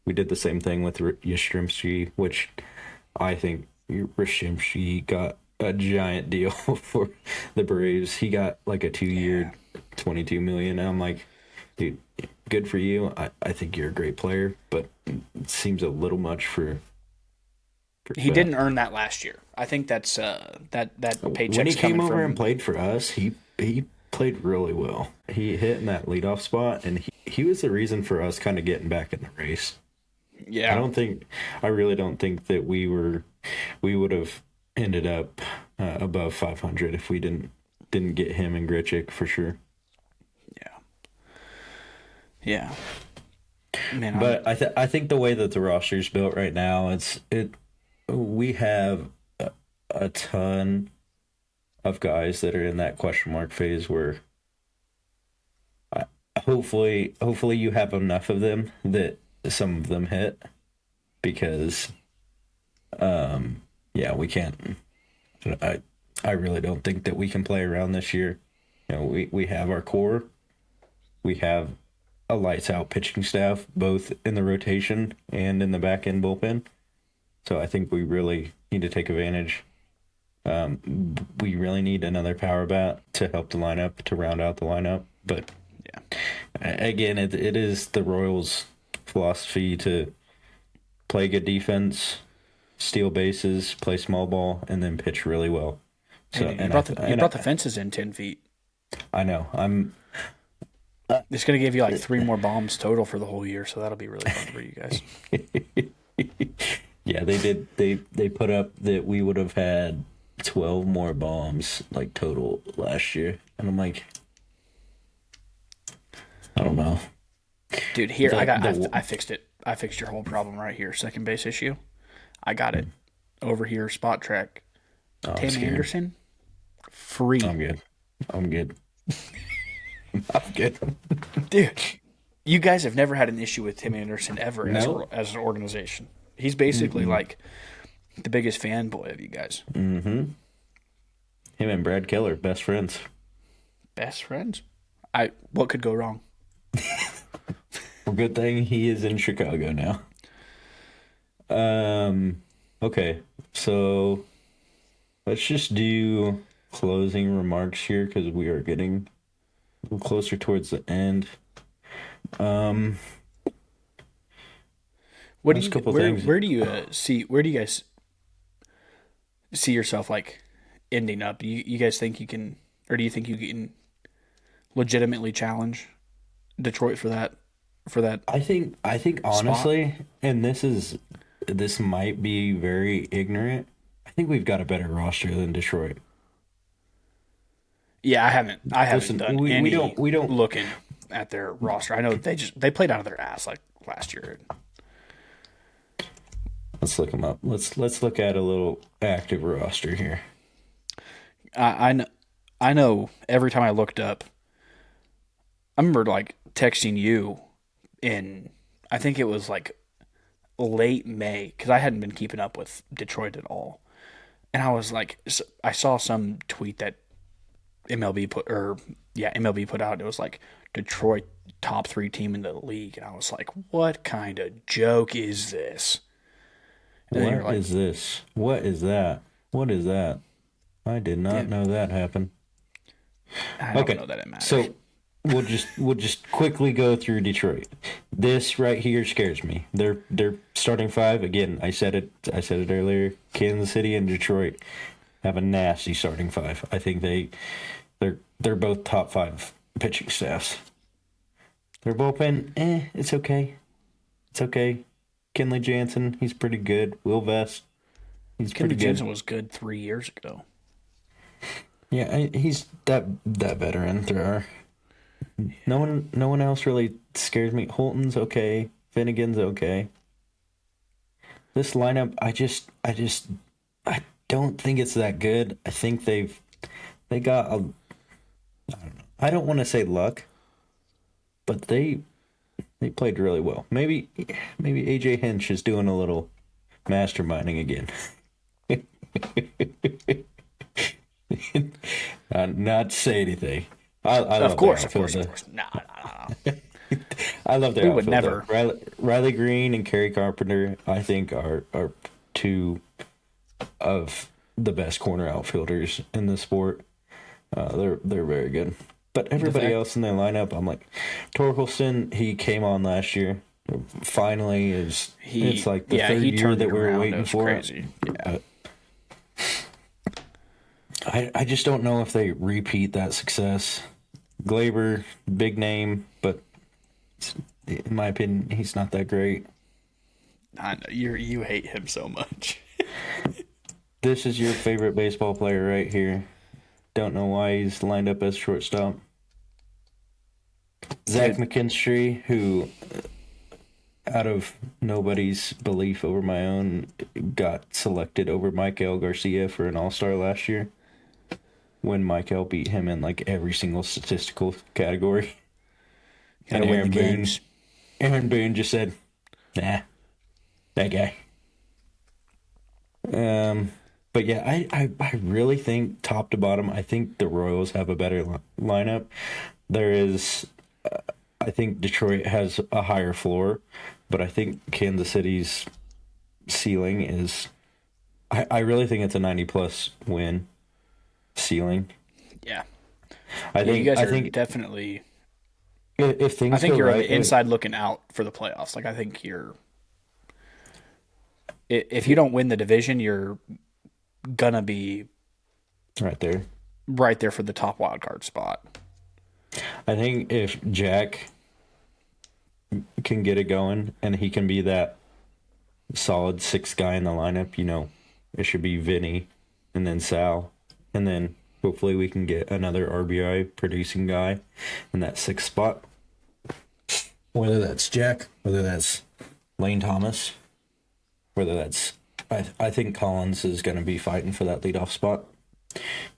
Speaker 1: we did the same thing with Yastrzemski, which I think Yastrzemski got a giant deal for the Braves. He got a 2-year, $22 million. And I'm like, dude, good for you. I think you're a great player, but it seems a little much for
Speaker 2: he didn't earn that last year. I think that's that paycheck.
Speaker 1: When he came over and played for us, he played really well. He hit in that leadoff spot, and he was the reason for us kind of getting back in the race.
Speaker 2: Yeah,
Speaker 1: I really don't think that we would have ended up above 500 if we didn't get him and Grichuk for sure.
Speaker 2: Yeah. Man,
Speaker 1: But I think the way that the roster's built right now, we have a ton of guys that are in that question mark phase where hopefully you have enough of them that some of them hit because yeah, we can't. I really don't think that we can play around this year. We have our core. We have a lights out pitching staff, both in the rotation and in the back end bullpen. So I think we really need to take advantage. We really need another power bat to help the lineup, to round out the lineup. But
Speaker 2: yeah,
Speaker 1: again, it is the Royals' philosophy to play good defense, steal bases, play small ball, and then pitch really well. So,
Speaker 2: you brought the fences in 10 feet.
Speaker 1: I know.
Speaker 2: It's going to give you like 3 more bombs total for the whole year, so that'll be really fun for you guys.
Speaker 1: Yeah, they did. They put up that we would have had 12 more bombs like total last year, and I'm like, I don't know.
Speaker 2: Dude, here I fixed it. I fixed your whole problem right here. Second base issue. I got it. Over here, spot track. Tim Anderson, free.
Speaker 1: I'm good. I'm good.
Speaker 2: Dude, you guys have never had an issue with Tim Anderson ever as an organization. He's basically like the biggest fanboy of you guys.
Speaker 1: Mm-hmm. Him and Brad Keller, best friends.
Speaker 2: Best friends? What could go wrong?
Speaker 1: Well, good thing he is in Chicago now. Okay, so let's just do closing remarks here because we are getting a little closer towards the end.
Speaker 2: Where do you guys see yourself like ending up? You guys think you can, or do you think you can legitimately challenge Detroit for that?
Speaker 1: I think honestly, and this might be very ignorant. I think we've got a better roster than Detroit.
Speaker 2: Yeah, I haven't
Speaker 1: Listen,
Speaker 2: done
Speaker 1: we
Speaker 2: any
Speaker 1: don't
Speaker 2: looking at their roster. I know they played out of their ass like last year.
Speaker 1: Let's look them up. Let's look at a little active roster here.
Speaker 2: I know. Every time I looked up, I remember like texting you in, I think it was like late May, because I hadn't been keeping up with Detroit at all, and I was like, I saw some tweet that MLB put out. And it was like Detroit top 3 team in the league, and I was like, what kind of joke is this?
Speaker 1: And what is this? What is that? What is that? I did not know that happened.
Speaker 2: I don't know that it matters.
Speaker 1: So we'll just quickly go through Detroit. This right here scares me. They're starting 5 again. I said it earlier. Kansas City and Detroit have a nasty starting 5. I think they're both top 5 pitching staffs. Their bullpen, it's okay. It's okay. Kenley Jansen, he's pretty good. Will Vest, he's pretty good.
Speaker 2: Kenley Jansen was good 3 years ago.
Speaker 1: Yeah, he's that veteran thrower. No one else really scares me. Holton's okay. Finnegan's okay. This lineup, I don't think it's that good. I think they got I don't know. I don't want to say luck, but they played really well. Maybe AJ Hinch is doing a little masterminding again. Not to say anything. I love
Speaker 2: of course. No.
Speaker 1: I love their
Speaker 2: we
Speaker 1: outfield.
Speaker 2: Would never.
Speaker 1: Riley Green and Kerry Carpenter, I think, are 2 of the best corner outfielders in the sport. They're very good. But everybody else in their lineup, I'm like, Torkelson, he came on last year. Finally, it's like the third year that we were waiting for.
Speaker 2: Crazy. Yeah.
Speaker 1: I just don't know if they repeat that success. Glaber, big name, but in my opinion, he's not that great.
Speaker 2: I know you hate him so much.
Speaker 1: This is your favorite baseball player right here. Don't know why he's lined up as shortstop. Zach McKinstry, who out of nobody's belief over my own, got selected over Michael Garcia for an All-Star last year when Michael beat him in like every single statistical category.
Speaker 2: Gotta win the games.
Speaker 1: Aaron Boone just said, nah, that guy. But yeah, I really think top to bottom, I think the Royals have a better lineup. There is, I think Detroit has a higher floor, but I think Kansas City's ceiling is, I really think it's a 90-plus win ceiling.
Speaker 2: Yeah.
Speaker 1: I think
Speaker 2: you guys are definitely.
Speaker 1: if things
Speaker 2: I think
Speaker 1: go
Speaker 2: you're on
Speaker 1: right,
Speaker 2: the inside looking out for the playoffs. Like I think you're. If you don't win the division, you're gonna be
Speaker 1: right there.
Speaker 2: right there for the top wild card spot.
Speaker 1: I think if Jack can get it going and he can be that solid sixth guy in the lineup, it should be Vinny and then Sal. And then hopefully we can get another RBI producing guy in that sixth spot. Whether that's Jack, whether that's Lane Thomas, whether that's... I think Collins is going to be fighting for that leadoff spot.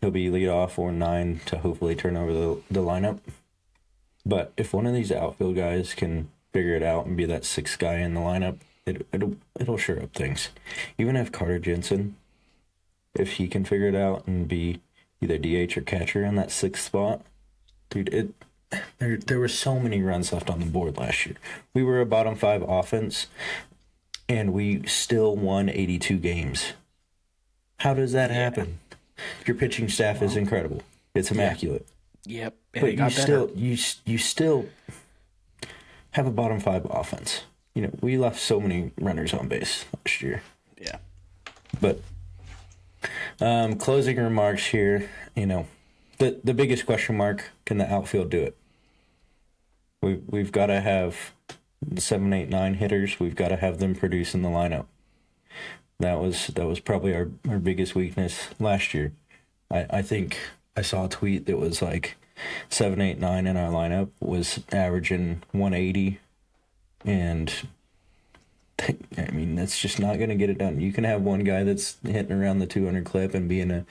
Speaker 1: He'll be leadoff or 9 to hopefully turn over the lineup. But if one of these outfield guys can figure it out and be that sixth guy in the lineup, it'll sure up things. Even if Carter Jensen, if he can figure it out and be either DH or catcher in that sixth spot, dude, there were so many runs left on the board last year. We were a bottom 5 offense, and we still won 82 games. How does that happen? Your pitching staff is incredible. It's immaculate.
Speaker 2: Yep.
Speaker 1: But you still have a bottom 5 offense. We left so many runners on base last year.
Speaker 2: Yeah.
Speaker 1: But closing remarks here, the biggest question mark, can the outfield do it? We've got to have 7, 8, 9 hitters. We've got to have them produce in the lineup. That was probably our biggest weakness last year. I think I saw a tweet that was like 7, 8, 9 in our lineup was averaging 180, and I mean that's just not going to get it done. You can have one guy that's hitting around the 200 clip and being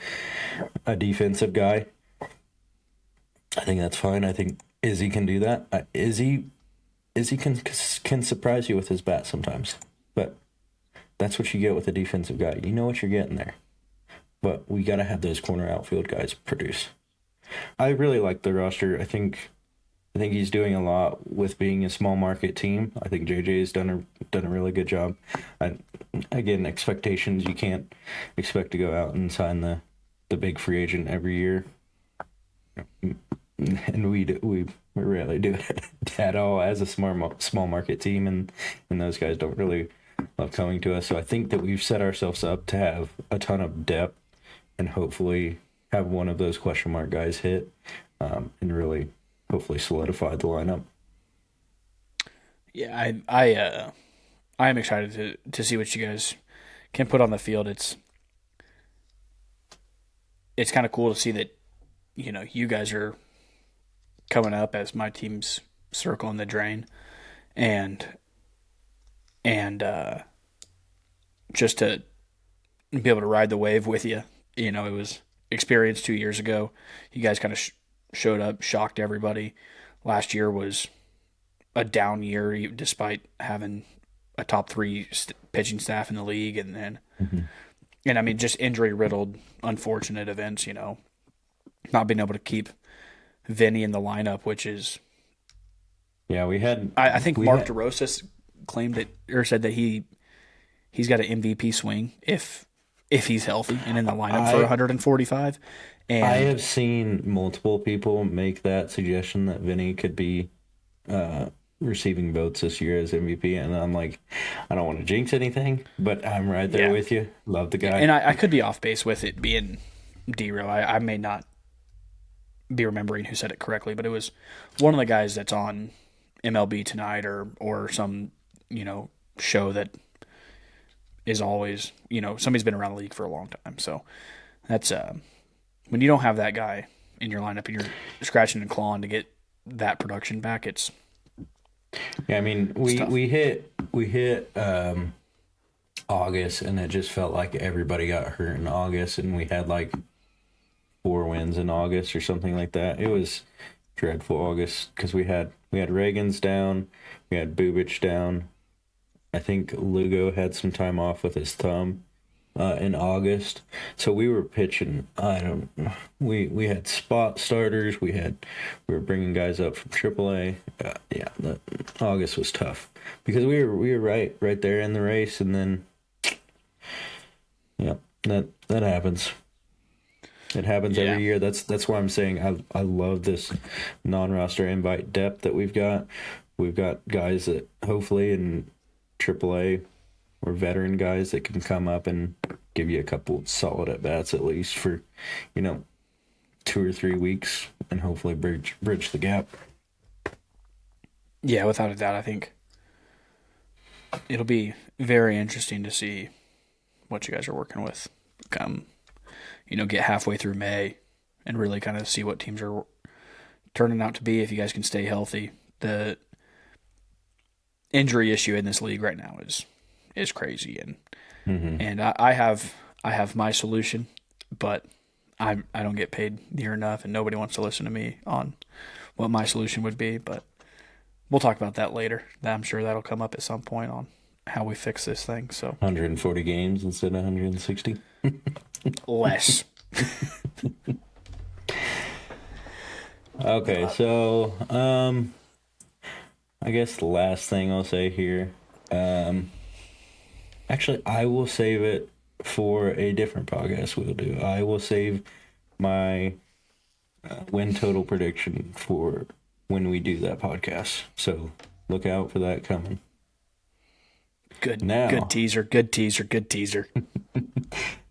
Speaker 1: a defensive guy. I think that's fine. I think Izzy can do that. Izzy can surprise you with his bat sometimes, but that's what you get with a defensive guy. You know what you're getting there. But we got to have those corner outfield guys produce. I really like the roster. I think he's doing a lot with being a small market team. I think JJ has done a really good job. Again, expectations, you can't expect to go out and sign the big free agent every year. And we rarely do it at all as a small market team, and those guys don't really love coming to us. So I think that we've set ourselves up to have a ton of depth and hopefully have one of those question mark guys hit and really hopefully solidify the lineup.
Speaker 2: Yeah, I am excited to see what you guys can put on the field. It's kind of cool to see that you guys are coming up as my team's circling the drain, and just to be able to ride the wave with you. It was experience 2 years ago. You guys kind of showed up, shocked everybody. Last year was a down year, despite having a top 3 pitching staff in the league, and I mean just injury riddled, unfortunate events. Not being able to keep Vinny in the lineup, which is
Speaker 1: we had.
Speaker 2: I think Mark DeRosa claimed that or said that he's got an MVP swing if he's healthy and in the lineup for 145. And
Speaker 1: I have seen multiple people make that suggestion that Vinny could be receiving votes this year as MVP, and I'm like, I don't want to jinx anything, but I'm right there with you. Love the guy.
Speaker 2: And I could be off base with it being D-Row. I may not be remembering who said it correctly, but it was one of the guys that's on MLB Tonight or some, show that is always, somebody's been around the league for a long time. So that's when you don't have that guy in your lineup and you're scratching and clawing to get that production back, it's
Speaker 1: I mean, we hit we hit August, and it just felt like everybody got hurt in August, and we had like 4 wins in August or something like that. It was dreadful August because we had Reagan's down, we had Bubich down. I think Lugo had some time off with his thumb in August, so we were pitching. I don't. We had spot starters. We were bringing guys up from AAA. Yeah, August was tough because we were right there in the race, and then yeah, that happens. It happens every year. That's why I'm saying I love this non-roster invite depth that we've got. We've got guys that hopefully in AAA or veteran guys that can come up and give you a couple solid at bats at least for 2 or 3 weeks and hopefully bridge the gap.
Speaker 2: Yeah, without a doubt, I think it'll be very interesting to see what you guys are working with come, get halfway through May and really kind of see what teams are turning out to be if you guys can stay healthy. The injury issue in this league right now is crazy, and I have my solution, but I don't get paid near enough, and nobody wants to listen to me on what my solution would be. But we'll talk about that later. I'm sure that'll come up at some point on how we fix this thing. So
Speaker 1: 140 games instead of 160.
Speaker 2: Less.
Speaker 1: Okay, so I guess the last thing I'll say here, actually I will save it for a different podcast we'll do. I will save my win total prediction for when we do that podcast. So look out for that coming.
Speaker 2: Good teaser.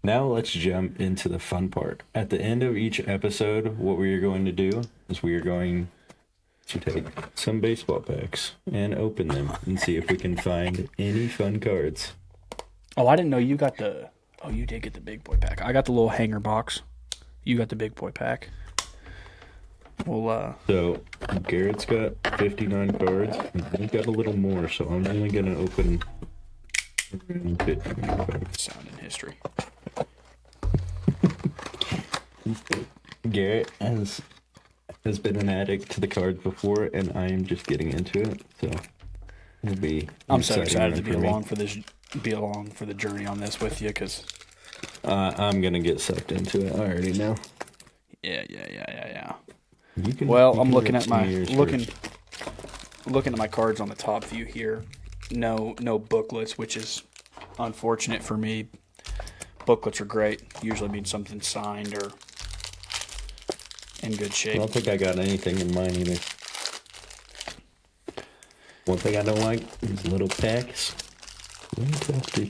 Speaker 1: Now let's jump into the fun part. At the end of each episode, what we are going to do is we are going to take some baseball packs and open them and see if we can find any fun cards.
Speaker 2: Oh, I didn't know you got the... Oh, you did get the big boy pack. I got the little hanger box. You got the big boy pack. Well,
Speaker 1: So, Garrett's got 59 cards, and I've got a little more, so I'm only going to open 59 cards.
Speaker 2: sound in history.
Speaker 1: Garrett has been an addict to the cards before, and I am just getting into it, so it'll be...
Speaker 2: I'm so excited to be along for the journey on this with you, because...
Speaker 1: I'm going to get sucked into it. I already know.
Speaker 2: Yeah.
Speaker 1: You
Speaker 2: I'm looking
Speaker 1: can
Speaker 2: at my
Speaker 1: first.
Speaker 2: looking at my cards on the top view here. No booklets, which is unfortunate for me. Booklets are great. Usually means something signed or in good
Speaker 1: I
Speaker 2: shape.
Speaker 1: don't think I got anything in mine either. One thing I don't like is little packs. Really tough to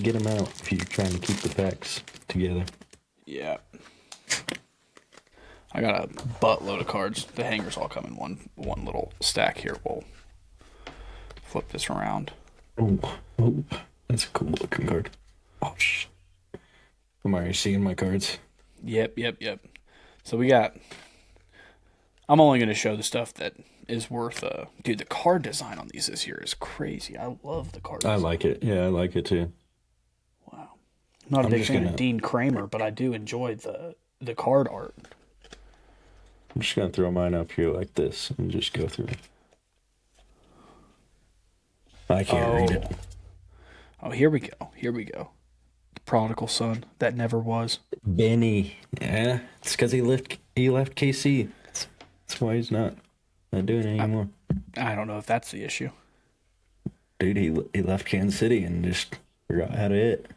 Speaker 1: get them out if you're trying to keep the packs together.
Speaker 2: Yeah. I got a buttload of cards. The hangers all come in one little stack here. We'll flip this around.
Speaker 1: Oh, that's a cool looking card. Oh, shit. Am I seeing my cards?
Speaker 2: Yep. So we got... I'm only going to show the stuff that is worth... Dude, the card design on these this year is crazy. I love the card design.
Speaker 1: I like it. Yeah, I like it too.
Speaker 2: Wow. I'm not a big fan of Dean Kramer, but I do enjoy the card art.
Speaker 1: I'm just going to throw mine up here like this and just go through it. I can't read it.
Speaker 2: Oh, here we go. The prodigal son that never was.
Speaker 1: Benny. Yeah, it's because he left KC. That's why he's not doing it anymore.
Speaker 2: I don't know if that's the issue.
Speaker 1: Dude, he left Kansas City and just forgot how to hit.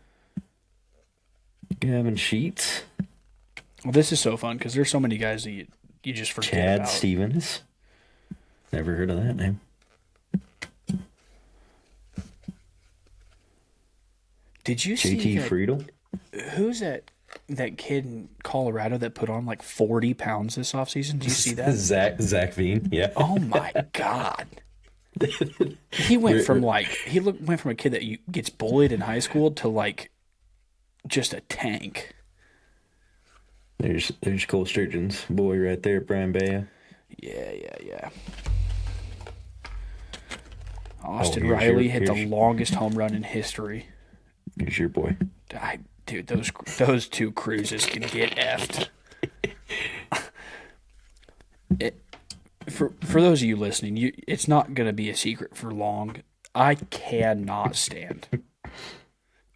Speaker 1: Gavin Sheets.
Speaker 2: Well, this is so fun because there's so many guys that you just forget
Speaker 1: Chad
Speaker 2: about.
Speaker 1: Stevens. Never heard of that name.
Speaker 2: Did you see
Speaker 1: JT Friedel?
Speaker 2: Who's that kid in Colorado that put on like 40 pounds this offseason? Did you see that?
Speaker 1: Zach Veen, yeah.
Speaker 2: Oh my God. He went from a kid that gets bullied in high school to like just a tank.
Speaker 1: There's Cole Sturgeon's boy right there, Brian Baya.
Speaker 2: Yeah. Austin
Speaker 1: here's
Speaker 2: Riley hit the
Speaker 1: here's-
Speaker 2: longest home run in history.
Speaker 1: Here's your boy.
Speaker 2: Dude, those two cruises can get effed. For those of you listening, it's not going to be a secret for long. I cannot stand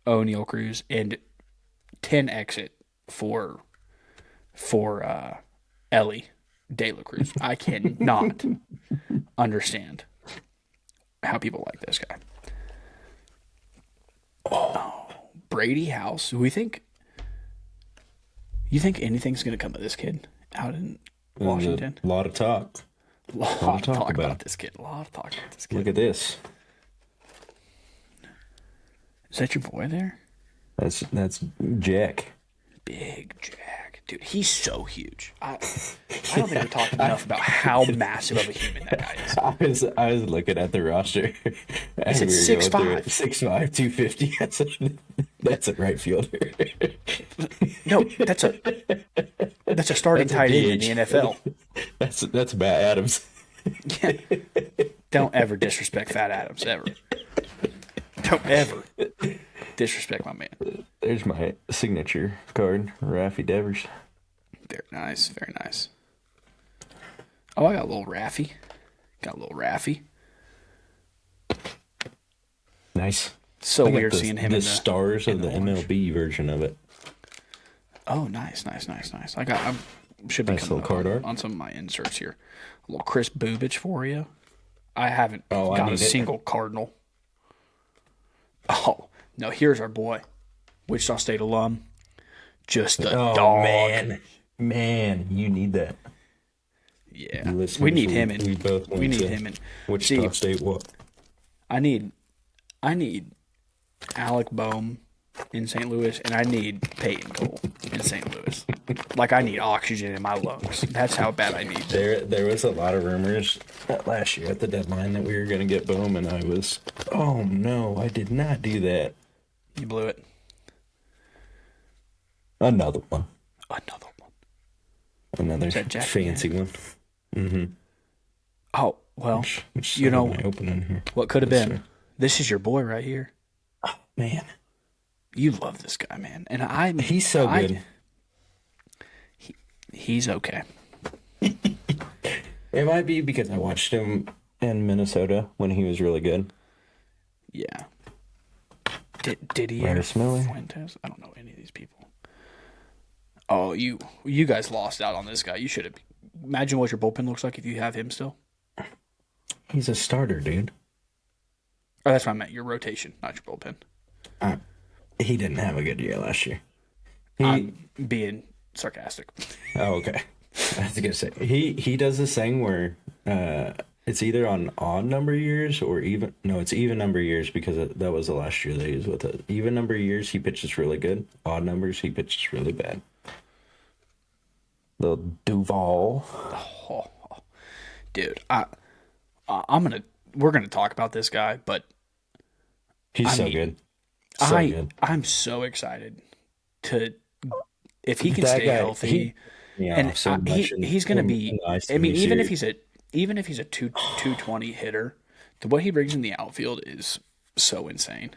Speaker 2: O'Neal Cruz and 10 exit for Ellie De La Cruz. I cannot understand how people like this guy. Oh, Brady House. You think anything's going to come of this kid out in Washington?
Speaker 1: A lot of talk.
Speaker 2: A lot of talk about this kid. A lot of talk about this kid.
Speaker 1: Look at this.
Speaker 2: Is that your boy there?
Speaker 1: That's Jack.
Speaker 2: Big Jack. Dude, he's so huge. I don't think we're talking enough about how massive of a human that guy is.
Speaker 1: I was looking at the roster.
Speaker 2: It's at 6'5".
Speaker 1: 6'5", 250. That's a right fielder.
Speaker 2: No, that's a starting tight end in the NFL.
Speaker 1: That's Matt Adams.
Speaker 2: Yeah. Don't ever disrespect Fat Adams, ever. Don't ever disrespect my man.
Speaker 1: There's my signature card, Raffy Devers.
Speaker 2: Very nice, very nice. Oh, I got a little Raffy.
Speaker 1: Nice.
Speaker 2: So
Speaker 1: I got
Speaker 2: weird
Speaker 1: the,
Speaker 2: seeing him
Speaker 1: the
Speaker 2: in
Speaker 1: stars of the
Speaker 2: orange.
Speaker 1: MLB version of it.
Speaker 2: Oh, nice. I should be
Speaker 1: Nice
Speaker 2: coming
Speaker 1: little card art.
Speaker 2: on some of my inserts here. A little Chris Bubich for you. I haven't
Speaker 1: I
Speaker 2: got a
Speaker 1: need it.
Speaker 2: single Cardinal. Oh, no, here's our boy. Wichita State alum. Just a dog.
Speaker 1: Man, you need that.
Speaker 2: Yeah.
Speaker 1: Listeners,
Speaker 2: We need him in.
Speaker 1: We both
Speaker 2: We
Speaker 1: went
Speaker 2: need
Speaker 1: to
Speaker 2: him in.
Speaker 1: Wichita
Speaker 2: See,
Speaker 1: State. What?
Speaker 2: I need Alec Boehm in St. Louis, and I need Peyton Cole in St. Louis. Like, I need oxygen in my lungs. That's how bad I need it.
Speaker 1: There was a lot of rumors last year at the deadline that we were going to get Boom, and I was, oh no, I did not do that.
Speaker 2: You blew it.
Speaker 1: Another one. Another
Speaker 2: that Jack
Speaker 1: fancy one.
Speaker 2: Oh, well,
Speaker 1: Which
Speaker 2: you know
Speaker 1: am I opening here?
Speaker 2: what could have
Speaker 1: Yes,
Speaker 2: been?
Speaker 1: sir.
Speaker 2: This is your boy right here.
Speaker 1: Man,
Speaker 2: You love this guy, man. And
Speaker 1: he's so good.
Speaker 2: He's okay.
Speaker 1: It might be because I watched him in Minnesota when he was really good.
Speaker 2: Yeah. Did he
Speaker 1: Ravis Miller.
Speaker 2: Fuentes? I don't know any of these people. Oh, you guys lost out on this guy. You should have. Imagine what your bullpen looks like if you have him still.
Speaker 1: He's a starter, dude.
Speaker 2: Oh, that's what I meant. Your rotation, not your bullpen.
Speaker 1: He didn't have a good year last year.
Speaker 2: I'm being sarcastic.
Speaker 1: Oh, okay. I was gonna say he does this thing where it's either on odd number years or even it's even number years because that was the last year they used with it. Even number years he pitches really good. Odd numbers he pitches really bad. Little Duval.
Speaker 2: Oh, dude, we're gonna talk about this guy, but
Speaker 1: He's so
Speaker 2: mean,
Speaker 1: good. So good.
Speaker 2: I'm so excited to if he can
Speaker 1: That
Speaker 2: stay
Speaker 1: guy,
Speaker 2: healthy. And he's going to be. I mean, even if he's a 220 hitter, what he brings in the outfield is so insane.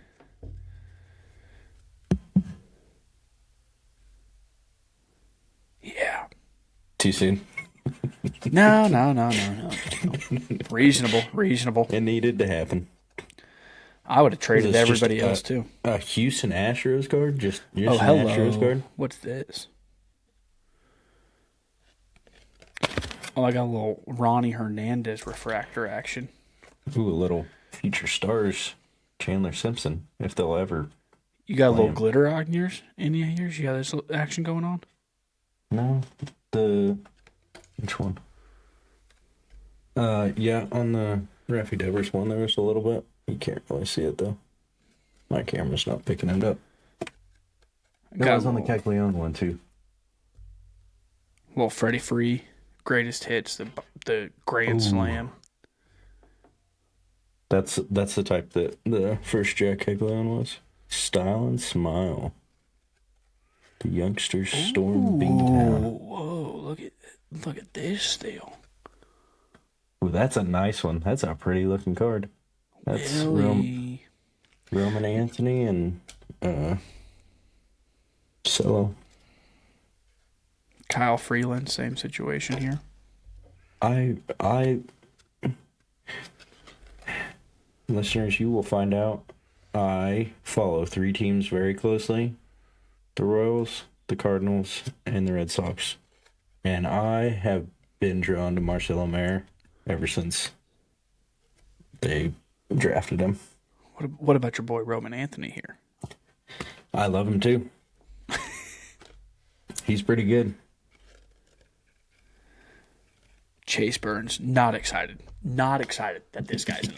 Speaker 2: Yeah.
Speaker 1: Too soon.
Speaker 2: No. Reasonable.
Speaker 1: It needed to happen.
Speaker 2: I would have traded
Speaker 1: This is
Speaker 2: everybody
Speaker 1: just,
Speaker 2: else too.
Speaker 1: A Houston Astros card, just
Speaker 2: Oh,
Speaker 1: an
Speaker 2: hello.
Speaker 1: Astros card.
Speaker 2: What's this? Oh, I got a little Ronnie Hernandez refractor action.
Speaker 1: Ooh, a little future stars, Chandler Simpson, if they'll ever.
Speaker 2: You got a little glitter on yours? Any of yours? You got this action going on?
Speaker 1: No, which one? Yeah, on the Raffy Devers one, there was a little bit. You can't really see it though. My camera's not picking it up. That was on the Caglione one too.
Speaker 2: Little Freddie Free, greatest hits, the Grand Slam.
Speaker 1: That's the type that the first Jack Caglione was. Style and smile. The youngsters storm Beantown.
Speaker 2: Whoa! Look at this still.
Speaker 1: Ooh, that's a nice one. That's a pretty looking card. That's
Speaker 2: Billy.
Speaker 1: Roman Anthony and Solo.
Speaker 2: Kyle Freeland, same situation here.
Speaker 1: I listeners, you will find out I follow 3 teams very closely: the Royals, the Cardinals, and the Red Sox. And I have been drawn to Marcelo Mayer ever since they drafted him.
Speaker 2: What about your boy Roman Anthony here?
Speaker 1: I love him too. He's pretty good.
Speaker 2: Chase Burns, not excited. Not excited that this guy's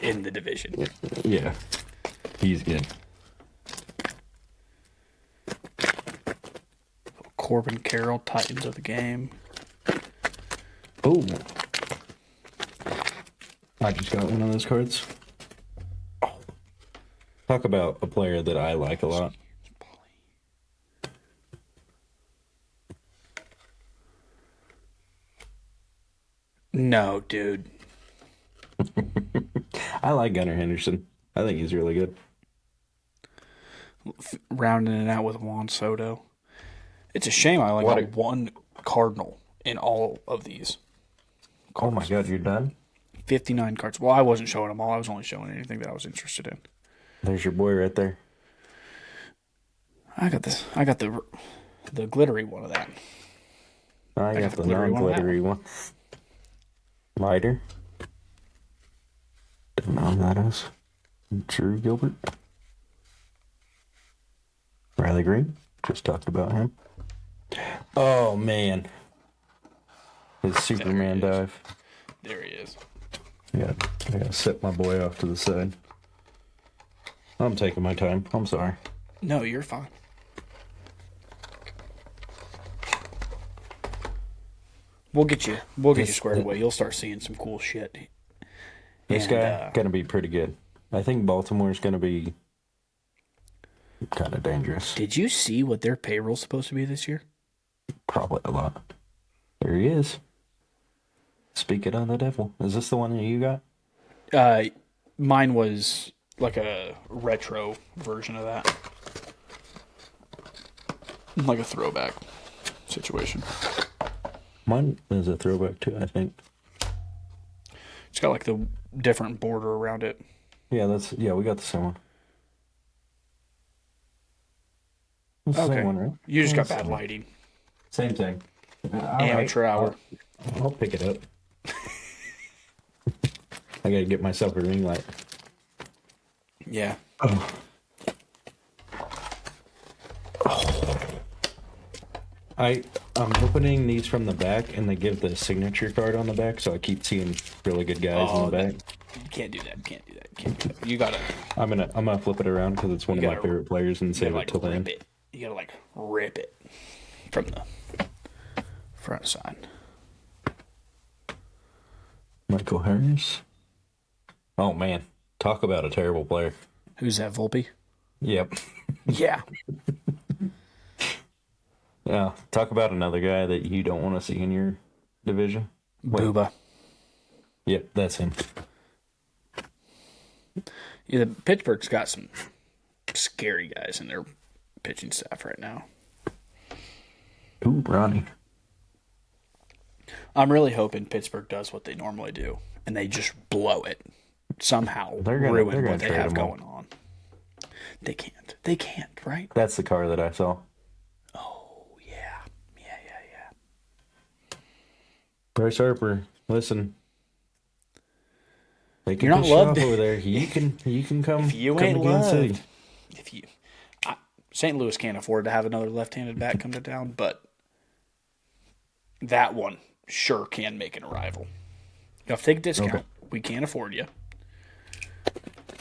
Speaker 2: in the division.
Speaker 1: Yeah, he's good.
Speaker 2: Corbin Carroll, Titans of the game.
Speaker 1: Oh, I just got one of those cards. Oh. Talk about a player that I like a lot.
Speaker 2: No, dude.
Speaker 1: I like Gunnar Henderson. I think he's really good.
Speaker 2: Rounding it out with Juan Soto. It's a shame I only got one Cardinal in all of these.
Speaker 1: Oh my God, you're done?
Speaker 2: 59 cards. Well, I wasn't showing them all. I was only showing anything that I was interested in.
Speaker 1: There's your boy right there.
Speaker 2: I got this. I got the glittery one of that.
Speaker 1: I got the non-glittery one. Lighter. Don't know who that is. Drew Gilbert. Riley Green. Just talked about him. Oh, man. His Superman dive.
Speaker 2: There he is.
Speaker 1: Yeah, I gotta set my boy off to the side. I'm taking my time. I'm sorry.
Speaker 2: No, you're fine. We'll get you squared away. You'll start seeing some cool shit.
Speaker 1: This guy gonna be pretty good. I think Baltimore's gonna be kind of dangerous.
Speaker 2: Did you see what their payroll's supposed to be this year?
Speaker 1: Probably a lot. There he is. Speaking of the devil, is this the one that you got?
Speaker 2: Mine was like a retro version of that, like a throwback situation.
Speaker 1: Mine is a throwback too, I think.
Speaker 2: It's got like the different border around it.
Speaker 1: Yeah, we got the same one. It's the same one, right?
Speaker 2: You just got bad lighting.
Speaker 1: Same thing.
Speaker 2: Amateur hour.
Speaker 1: I'll pick it up. I gotta get myself a ring light.
Speaker 2: Yeah.
Speaker 1: Oh. I'm opening these from the back, and they give the signature card on the back, so I keep seeing really good guys in the back.
Speaker 2: You can't do that. You gotta.
Speaker 1: I'm gonna flip it around because it's one of my favorite players and save it till the end.
Speaker 2: You gotta like rip it from the front side.
Speaker 1: Michael Harris. Oh man, talk about a terrible player.
Speaker 2: Who's that, Volpe?
Speaker 1: Yep.
Speaker 2: Yeah.
Speaker 1: Yeah. Talk about another guy that you don't want to see in your division.
Speaker 2: Booba.
Speaker 1: Yep, that's him.
Speaker 2: Yeah, Pittsburgh's got some scary guys in their pitching staff right now.
Speaker 1: Ooh, Ronnie.
Speaker 2: I'm really hoping Pittsburgh does what they normally do, and they just blow it. Somehow ruin what they have going on. They can't, right?
Speaker 1: That's the car that I saw.
Speaker 2: Oh, yeah.
Speaker 1: Bryce Harper, listen. They can
Speaker 2: You're not
Speaker 1: piss you
Speaker 2: loved
Speaker 1: off over there. You can come.
Speaker 2: If you
Speaker 1: come
Speaker 2: ain't
Speaker 1: to Kansas
Speaker 2: loved,
Speaker 1: City.
Speaker 2: St. Louis can't afford to have another left-handed bat come to town, but that one sure can make an arrival. You have to take a discount.
Speaker 1: Okay.
Speaker 2: We can't afford you.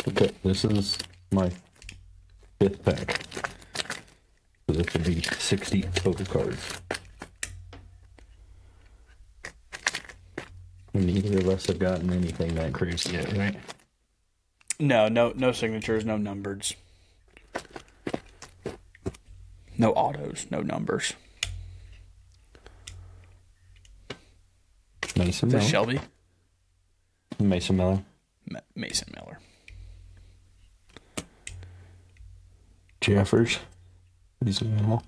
Speaker 1: Okay, this is my 5th pack. So this would be 60 total cards. Neither of us have gotten anything that crazy yet, right?
Speaker 2: No signatures, no numbers. No autos, no numbers.
Speaker 1: Mason
Speaker 2: Is that
Speaker 1: Miller.
Speaker 2: Shelby?
Speaker 1: Mason Miller.
Speaker 2: Mason Miller.
Speaker 1: Jeffers. He's an animal.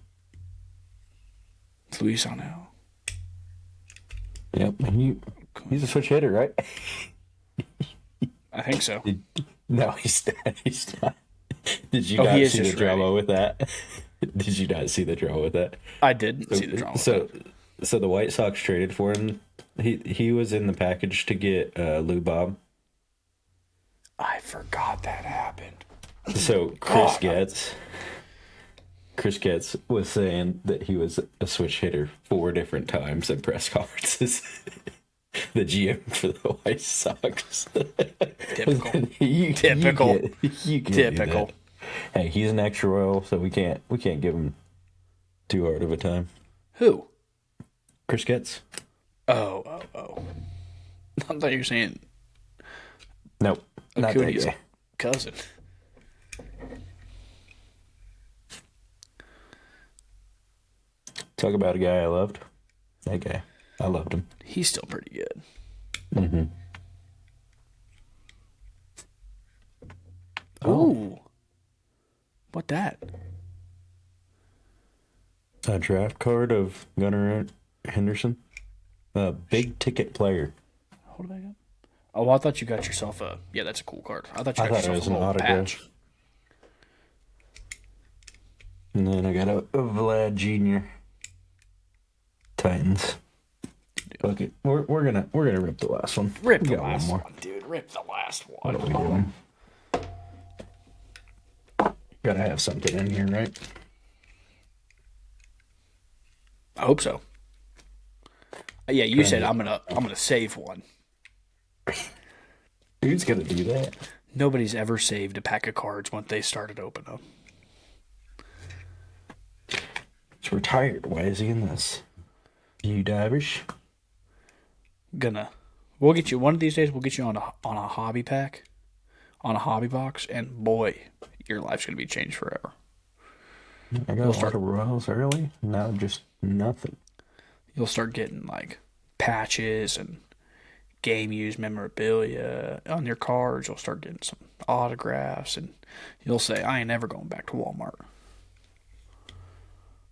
Speaker 2: It's Luis Arnell.
Speaker 1: Yep. He's a switch hitter, right?
Speaker 2: I think so.
Speaker 1: No, he's not. He's not. Did you
Speaker 2: Oh, he
Speaker 1: not
Speaker 2: is
Speaker 1: see the
Speaker 2: just
Speaker 1: drama
Speaker 2: ready.
Speaker 1: with that? Did you not see the drama with that?
Speaker 2: I didn't see the drama.
Speaker 1: So the White Sox traded for him. He was in the package to get Lou Bob.
Speaker 2: I forgot that happened.
Speaker 1: So Chris Getz was saying that he was a switch hitter 4 different times in press conferences. The GM for the White Sox.
Speaker 2: Typical.
Speaker 1: You
Speaker 2: Typical.
Speaker 1: You can't
Speaker 2: Typical.
Speaker 1: do that. Hey, he's an extra royal, so we can't give him too hard of a time.
Speaker 2: Who?
Speaker 1: Chris Getz.
Speaker 2: Oh. I thought you were saying
Speaker 1: Nope, not that
Speaker 2: Acuna's
Speaker 1: guy.
Speaker 2: cousin.
Speaker 1: Talk about a guy I loved. That guy, I loved him.
Speaker 2: He's still pretty good.
Speaker 1: Mm-hmm.
Speaker 2: Ooh. What that?
Speaker 1: A draft card of Gunnar Henderson. A big ticket player.
Speaker 2: Hold it back up. Oh, I thought you got yourself a... Yeah, that's a cool card. I thought you
Speaker 1: I
Speaker 2: got
Speaker 1: thought it
Speaker 2: yourself
Speaker 1: was
Speaker 2: a
Speaker 1: an
Speaker 2: little
Speaker 1: autograph.
Speaker 2: patch.
Speaker 1: And then I got a Vlad Jr. Titans. Fuck it. We're gonna rip the last one.
Speaker 2: Rip
Speaker 1: We
Speaker 2: the
Speaker 1: got
Speaker 2: last
Speaker 1: more.
Speaker 2: one, dude. Rip the last
Speaker 1: What
Speaker 2: one.
Speaker 1: are we doing? Gotta have something in here, right?
Speaker 2: I hope so. Yeah, you said I'm gonna save one.
Speaker 1: Who's gonna do that?
Speaker 2: Nobody's ever saved a pack of cards once they started opening them.
Speaker 1: He's retired. Why is he in this? You divers?
Speaker 2: We'll get you one of these days. We'll get you on a hobby pack, on a hobby box, and boy, your life's gonna be changed forever.
Speaker 1: I got a lot of royals early. Now just nothing.
Speaker 2: You'll start getting like patches and game used memorabilia on your cards. You'll start getting some autographs, and you'll say, "I ain't never going back to Walmart."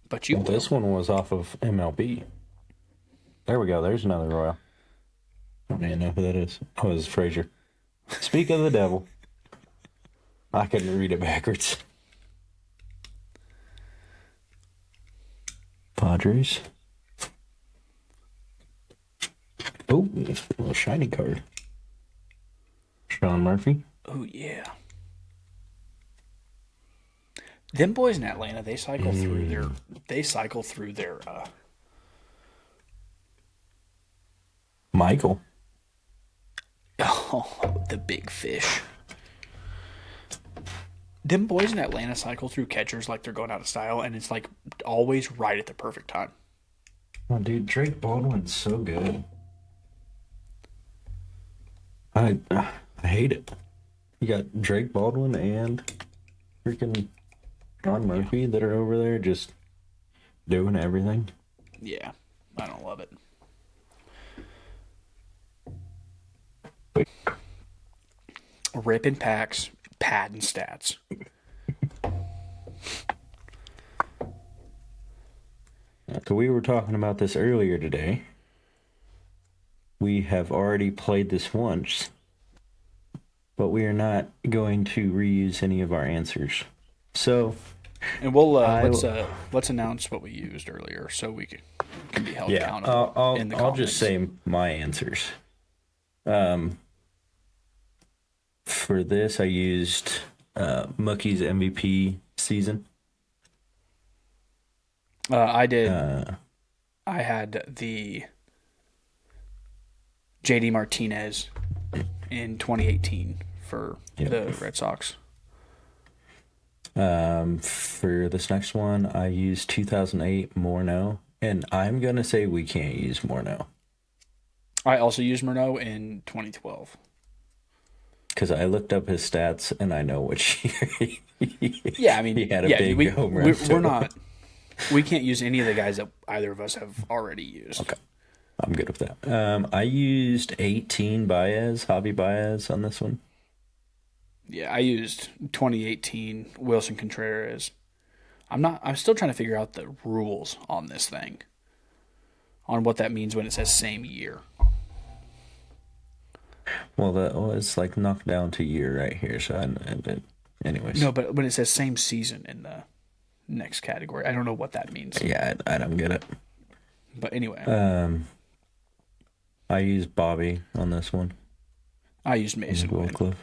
Speaker 2: But you will.
Speaker 1: This one was off of MLB. There we go. There's another royal. I don't even know who that is. Oh, it's Frazier. Speak of the devil. I couldn't read it backwards. Padres. Oh, a little shiny card. Sean Murphy.
Speaker 2: Oh yeah. Them boys in Atlanta, they cycle through their
Speaker 1: Michael.
Speaker 2: oh, the big fish. Them boys in Atlanta cycle through catchers like they're going out of style, and it's like always right at the perfect time.
Speaker 1: Oh, dude, Drake Baldwin's so good. I hate it. You got Drake Baldwin and freaking Sean Murphy that are over there just doing everything.
Speaker 2: Yeah, I don't love it. Ripping packs, padding stats.
Speaker 1: So we were talking about this earlier today. We have already played this once, but we are not going to reuse any of our answers. So,
Speaker 2: And we'll let's announce what we used earlier so we can be held
Speaker 1: yeah,
Speaker 2: accountable in the
Speaker 1: I'll
Speaker 2: comments.
Speaker 1: just say my answers. For this, I used Mookie's MVP season.
Speaker 2: I did. I had the JD Martinez in 2018 for the Red Sox.
Speaker 1: For this next one, I used 2008 Morneau, and I'm gonna say we can't use Morneau
Speaker 2: I also used Murnau in 2012.
Speaker 1: because I looked up his stats and I know which year.
Speaker 2: Yeah, I mean,
Speaker 1: he had a
Speaker 2: yeah,
Speaker 1: big home run.
Speaker 2: we're not. We can't use any of the guys that either of us have already used.
Speaker 1: Okay. I'm good with that. I used 18 Baez, Javi Baez on this one.
Speaker 2: Yeah, I used 2018 Wilson Contreras. I'm still trying to figure out the rules on this thing, on what that means when it says same year.
Speaker 1: Well, it's like knocked down to year right here. So, anyways.
Speaker 2: No, but when it says same season in the next category, I don't know what that means.
Speaker 1: Yeah, I don't get it.
Speaker 2: But anyway,
Speaker 1: I used Bobby on this one.
Speaker 2: I used Mason Wynn.
Speaker 1: Goldcliff.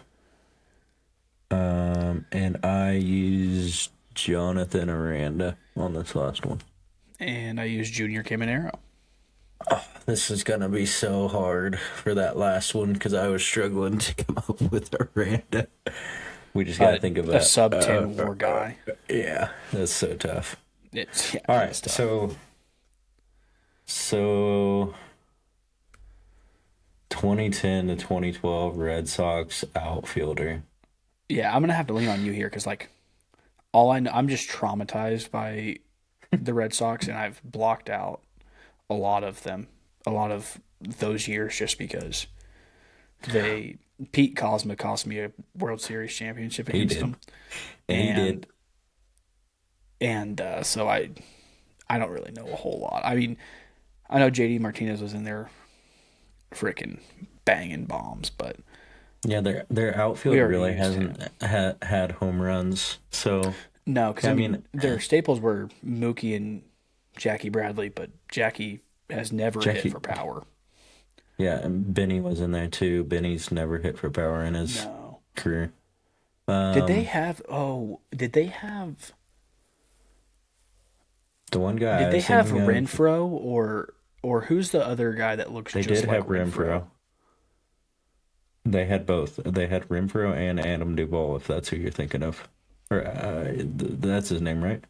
Speaker 1: And I used Jonathan Aranda on this last one.
Speaker 2: And I used Junior Caminero.
Speaker 1: Oh, this is gonna be so hard for that last one because I was struggling to come up with Aranda. We just gotta think of
Speaker 2: a sub 10 WAR guy.
Speaker 1: Yeah, that's so tough.
Speaker 2: It's
Speaker 1: all right. So 2010 to 2012 Red Sox outfielder.
Speaker 2: Yeah, I'm gonna have to lean on you here because like all I know, I'm just traumatized by the Red Sox, and I've blocked out a lot of them, a lot of those years, just because Pete Kozma cost me a World Series championship against them.
Speaker 1: And he did.
Speaker 2: And so I don't really know a whole lot. I mean, I know JD Martinez was in there freaking banging bombs, but
Speaker 1: yeah, their outfield really hasn't had home runs. So
Speaker 2: no, because I mean their staples were Mookie and Jackie Bradley, but Jackie has never hit for power.
Speaker 1: Yeah, and Benny was in there too. Benny's never hit for power in his career.
Speaker 2: Did they have
Speaker 1: the one guy?
Speaker 2: Did they have Renfroe or who's the other guy that looks just like Renfroe? They did have Renfroe.
Speaker 1: They had both. They had Renfroe and Adam Duvall, if that's who you're thinking of. Or that's his name, right?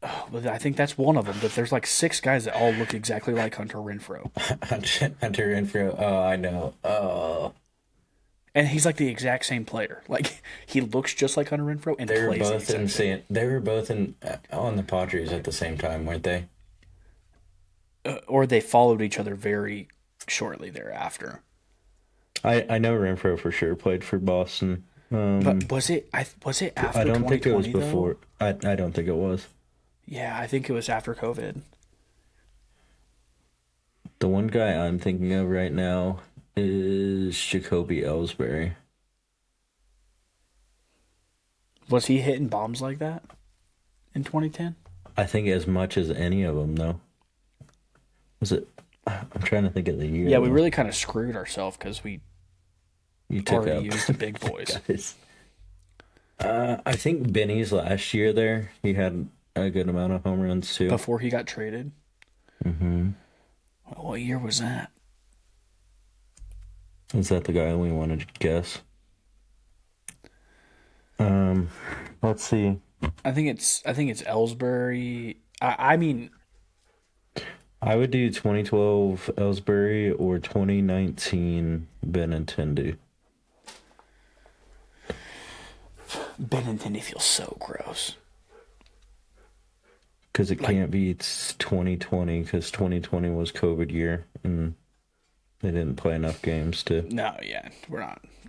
Speaker 2: Oh, well, I think that's one of them. But there's like 6 guys that all look exactly like Hunter Renfroe.
Speaker 1: Hunter Renfroe. Oh, I know. Oh.
Speaker 2: And he's like the exact same player. Like he looks just like Hunter Renfroe, and
Speaker 1: they were both insane. They were both on the Padres at the same time, weren't they?
Speaker 2: Or they followed each other very shortly thereafter.
Speaker 1: I know Renfroe for sure played for Boston.
Speaker 2: But was it after?
Speaker 1: I don't think it was before.
Speaker 2: Though?
Speaker 1: I don't think it was.
Speaker 2: Yeah, I think it was after COVID.
Speaker 1: The one guy I'm thinking of right now is Jacoby Ellsbury.
Speaker 2: Was he hitting bombs like that in 2010?
Speaker 1: I think as much as any of them, though. Was it? I'm trying to think of the year.
Speaker 2: Yeah, we really kind of screwed ourselves because we already used the big boys.
Speaker 1: I think Benny's last year there, he had a good amount of home runs too.
Speaker 2: Before he got traded?
Speaker 1: Mm-hmm.
Speaker 2: Well, what year was that?
Speaker 1: Is that the guy we wanted to guess? Let's see.
Speaker 2: I think it's Ellsbury. I mean,
Speaker 1: I would do 2012 Ellsbury or 2019 Benintendi.
Speaker 2: Benintendi feels so gross.
Speaker 1: Because it can't be 2020 because 2020 was COVID year and they didn't play enough games to.
Speaker 2: No, yeah,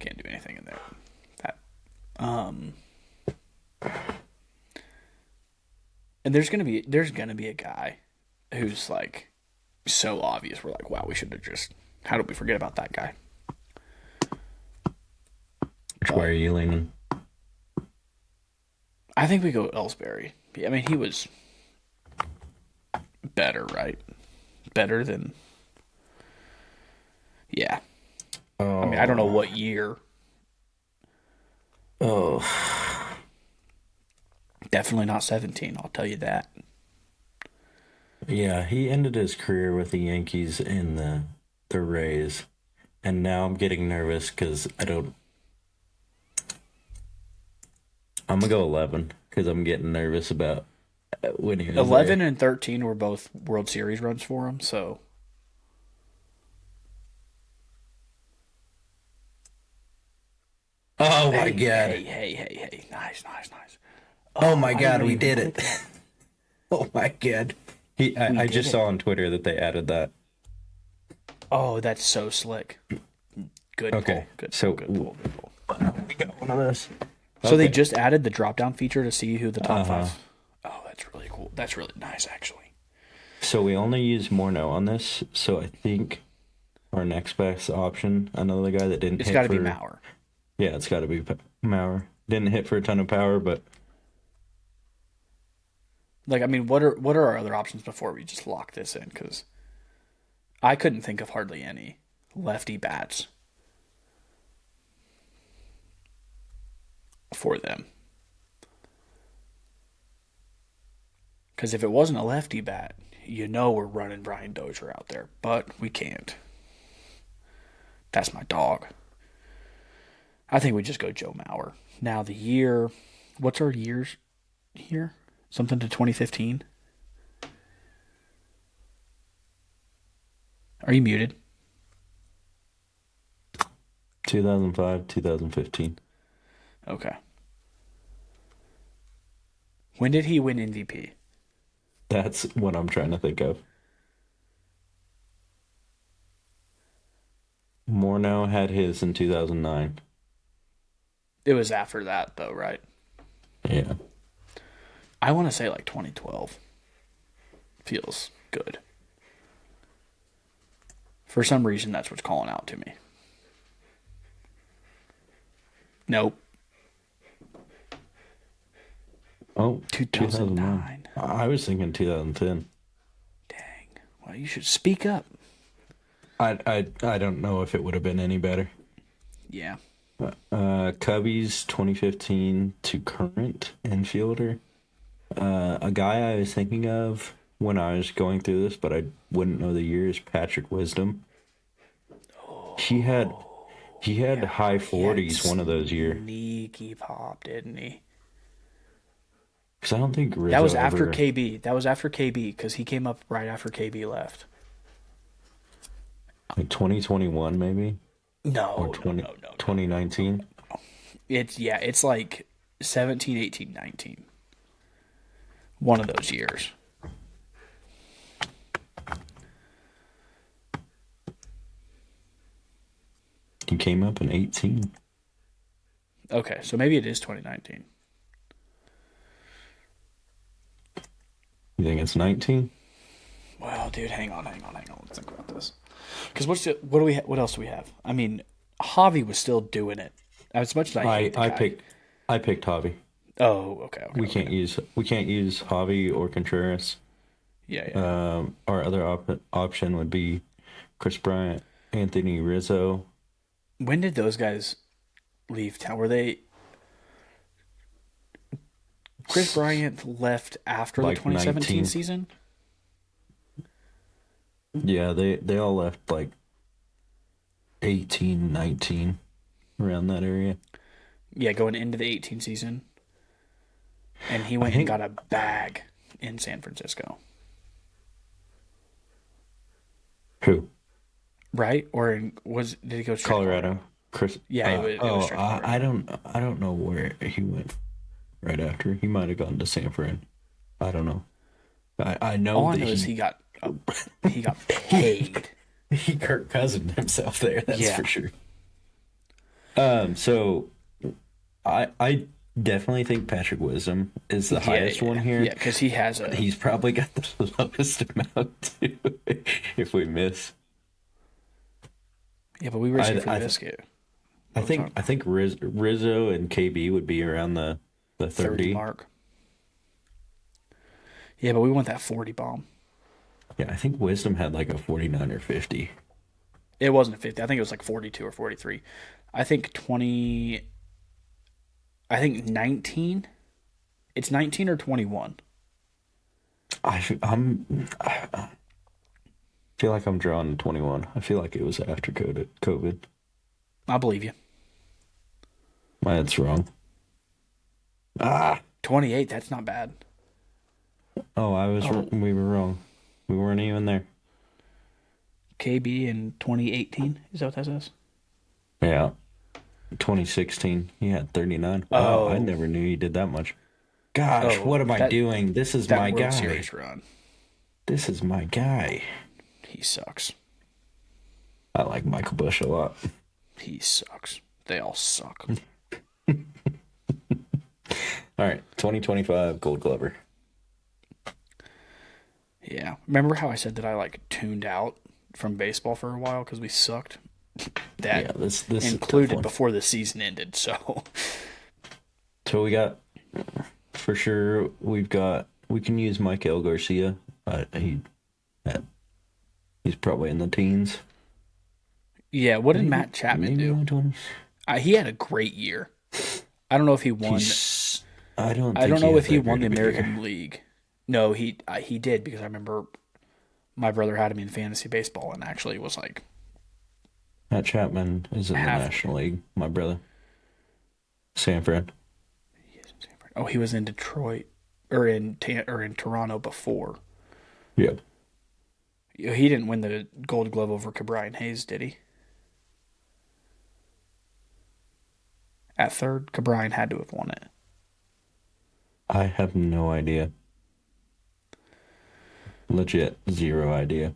Speaker 2: can't do anything in there. And there's gonna be a guy who's like so obvious. We're like, wow, we should have just. How did we forget about that guy?
Speaker 1: Which way are you leaning?
Speaker 2: I think we go Ellsbury. I mean, he was better, right? Better than. Yeah. Oh. I mean, I don't know what year.
Speaker 1: Oh.
Speaker 2: Definitely not 17, I'll tell you that.
Speaker 1: Yeah, he ended his career with the Yankees in the Rays. And now I'm getting nervous because I'm going to go 11 because I'm getting nervous about when he was
Speaker 2: 11 and 13 were both World Series runs for him, so.
Speaker 1: Oh, my God.
Speaker 2: Hey. Nice.
Speaker 1: Oh my God, we did it. Oh my God. I just saw on Twitter that they added that.
Speaker 2: Oh, that's so slick. Good
Speaker 1: Okay,
Speaker 2: pull. Good.
Speaker 1: so
Speaker 2: Good pull. Good pull.
Speaker 1: we got one of those.
Speaker 2: So they
Speaker 1: Okay.
Speaker 2: just added the drop down feature to see who the top
Speaker 1: Uh-huh.
Speaker 2: five. Oh, that's really cool. That's really nice, actually.
Speaker 1: So we only use Morneau on this. So I think our next best option, another guy that didn't
Speaker 2: It's
Speaker 1: hit
Speaker 2: got to
Speaker 1: for
Speaker 2: be Maurer.
Speaker 1: yeah, it's got to be Maurer. Didn't hit for a ton of power, but
Speaker 2: Like, I mean, what are our other options before we just lock this in? Because I couldn't think of hardly any lefty bats for them. Because if it wasn't a lefty bat, we're running Brian Dozier out there, but we can't. That's my dog. I think we just go Joe Mauer. Now the year, what's our years here? Something to 2015. Are you muted?
Speaker 1: 2005, 2015.
Speaker 2: Okay. When did he win MVP?
Speaker 1: That's what I'm trying to think of. Morneau had his in 2009.
Speaker 2: It was after that, though, right?
Speaker 1: Yeah.
Speaker 2: I want to say like 2012. Feels good. For some reason, that's what's calling out to me. Nope.
Speaker 1: Oh,
Speaker 2: 2009.
Speaker 1: I was thinking 2010.
Speaker 2: Dang. Well, you should speak up.
Speaker 1: I don't know if it would have been any better.
Speaker 2: Yeah.
Speaker 1: Cubbies 2015 to current infielder. A guy I was thinking of when I was going through this, but I wouldn't know the year, is Patrick Wisdom. He had high 40s one of those years.
Speaker 2: Sneaky pop, didn't he?
Speaker 1: Because I don't think Rizzo
Speaker 2: That was after
Speaker 1: ever...
Speaker 2: KB. That was after KB because he came up right after KB left.
Speaker 1: Like 2021 maybe?
Speaker 2: No,
Speaker 1: Or 20,
Speaker 2: no.
Speaker 1: 2019?
Speaker 2: It's like 17, 18, 19. One of those years.
Speaker 1: He came up in 18.
Speaker 2: Okay, so maybe it is 2019.
Speaker 1: You think it's 19?
Speaker 2: Well, dude, hang on. Let's think about this. Because what else do we have? I mean, Javi was still doing it as much as I hate the guy.
Speaker 1: I picked Javi.
Speaker 2: Oh, okay.
Speaker 1: We can't use Javi or Contreras.
Speaker 2: Yeah.
Speaker 1: Our other option would be Chris Bryant, Anthony Rizzo.
Speaker 2: When did those guys leave town? Were they? Chris Bryant left after
Speaker 1: Like
Speaker 2: the 2017
Speaker 1: 19.
Speaker 2: season.
Speaker 1: Yeah, they all left like 18, 19, around that area.
Speaker 2: Yeah, going into the 18 season. And he went and got a bag in San Francisco.
Speaker 1: Who?
Speaker 2: Right? Or did he go straight to
Speaker 1: Colorado. Chris.
Speaker 2: Yeah, it was straight to Colorado.
Speaker 1: I don't know where he went right after. He might have gone to San Fran. I don't know. I know
Speaker 2: All I
Speaker 1: that
Speaker 2: know is he got paid.
Speaker 1: he Kirk Cousin himself there. That's
Speaker 2: Yeah.
Speaker 1: for sure. So I definitely think Patrick Wisdom is the highest one here.
Speaker 2: Yeah, because he has a.
Speaker 1: He's probably got the lowest amount too. If we miss,
Speaker 2: Yeah, but we risk it for the biscuit.
Speaker 1: I think Rizzo and KB would be around the 30
Speaker 2: mark. Yeah, but we want that 40 bomb.
Speaker 1: Yeah, I think Wisdom had like a 49 or 50.
Speaker 2: It wasn't 50. I think it was like 42 or 43. I think 19. It's 19 or 21.
Speaker 1: I feel like I'm drawing 21. I feel like it was after COVID.
Speaker 2: I believe you.
Speaker 1: That's wrong.
Speaker 2: 28, that's not bad.
Speaker 1: Oh, we were wrong. We weren't even there.
Speaker 2: KB in 2018, is that what that says?
Speaker 1: Yeah. 2016, he had 39. Wow, I never knew he did that much. Gosh, what am I doing? This is my
Speaker 2: World
Speaker 1: guy.
Speaker 2: Series run.
Speaker 1: This is my guy.
Speaker 2: He sucks.
Speaker 1: I like Michael Bush a lot.
Speaker 2: He sucks. They all suck.
Speaker 1: All right, 2025 Gold Glover.
Speaker 2: Yeah. Remember how I said that I like tuned out from baseball for a while because we sucked? That
Speaker 1: Yeah, this is a tough
Speaker 2: included
Speaker 1: one.
Speaker 2: before the season ended. So
Speaker 1: So we got, for sure, we can use Miguel Garcia. He's probably in the teens.
Speaker 2: yeah, what did Matt Chapman
Speaker 1: Maybe in
Speaker 2: do?
Speaker 1: the 20s.
Speaker 2: He had a great year. I don't know if he won.
Speaker 1: I don't.
Speaker 2: I don't
Speaker 1: think
Speaker 2: know
Speaker 1: has
Speaker 2: if he
Speaker 1: that
Speaker 2: won the
Speaker 1: great of a year.
Speaker 2: American League. No, he did because I remember my brother had him in fantasy baseball and actually was like,
Speaker 1: Matt Chapman is in the
Speaker 2: Half-
Speaker 1: National League. My brother, Sanford.
Speaker 2: oh, he was in Detroit or in Toronto before.
Speaker 1: Yep.
Speaker 2: He didn't win the Gold Glove over Cabrian Hayes, did he? At third, Cabrian had to have won it.
Speaker 1: I have no idea. Legit zero idea.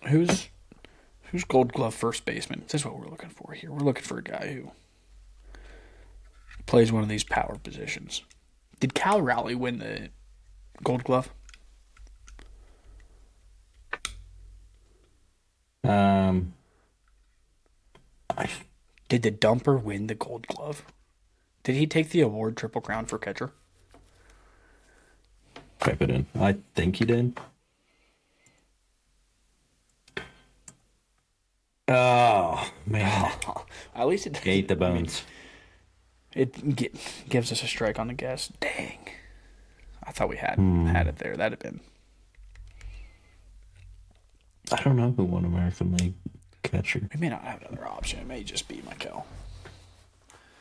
Speaker 2: Who's Gold Glove first baseman? This is what we're looking for here. We're looking for a guy who plays one of these power positions. Did Cal Raleigh win the Gold Glove?
Speaker 1: I
Speaker 2: Did the Dumper win the Gold Glove? Did he take the award Triple Crown for catcher?
Speaker 1: type it in. I think he did. Oh man,
Speaker 2: At least it
Speaker 1: ate the bones.
Speaker 2: gives us a strike on the guess. Dang. I thought we had it there. That'd have been.
Speaker 1: I don't know who won American League catcher.
Speaker 2: We may not have another option. It may just be Michael.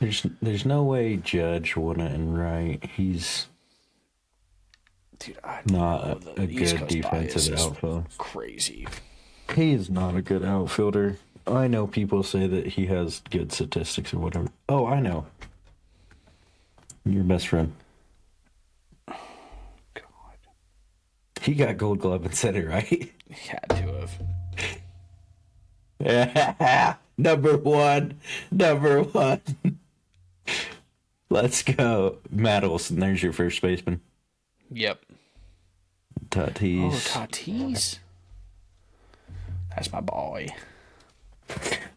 Speaker 1: There's no way Judge wouldn't and right. He's
Speaker 2: Dude, I
Speaker 1: not
Speaker 2: the
Speaker 1: a
Speaker 2: East
Speaker 1: good
Speaker 2: Coast bias
Speaker 1: defensive
Speaker 2: is
Speaker 1: outfielder.
Speaker 2: crazy.
Speaker 1: He is not a good outfielder. I know people say that he has good statistics or whatever. Oh, I know. Your best friend.
Speaker 2: God,
Speaker 1: He got Gold Glove and said it right.
Speaker 2: he had to have.
Speaker 1: Number one. Let's go. Matt Olson, there's your first baseman.
Speaker 2: Yep.
Speaker 1: Tatis.
Speaker 2: Oh, Tatis. That's my boy.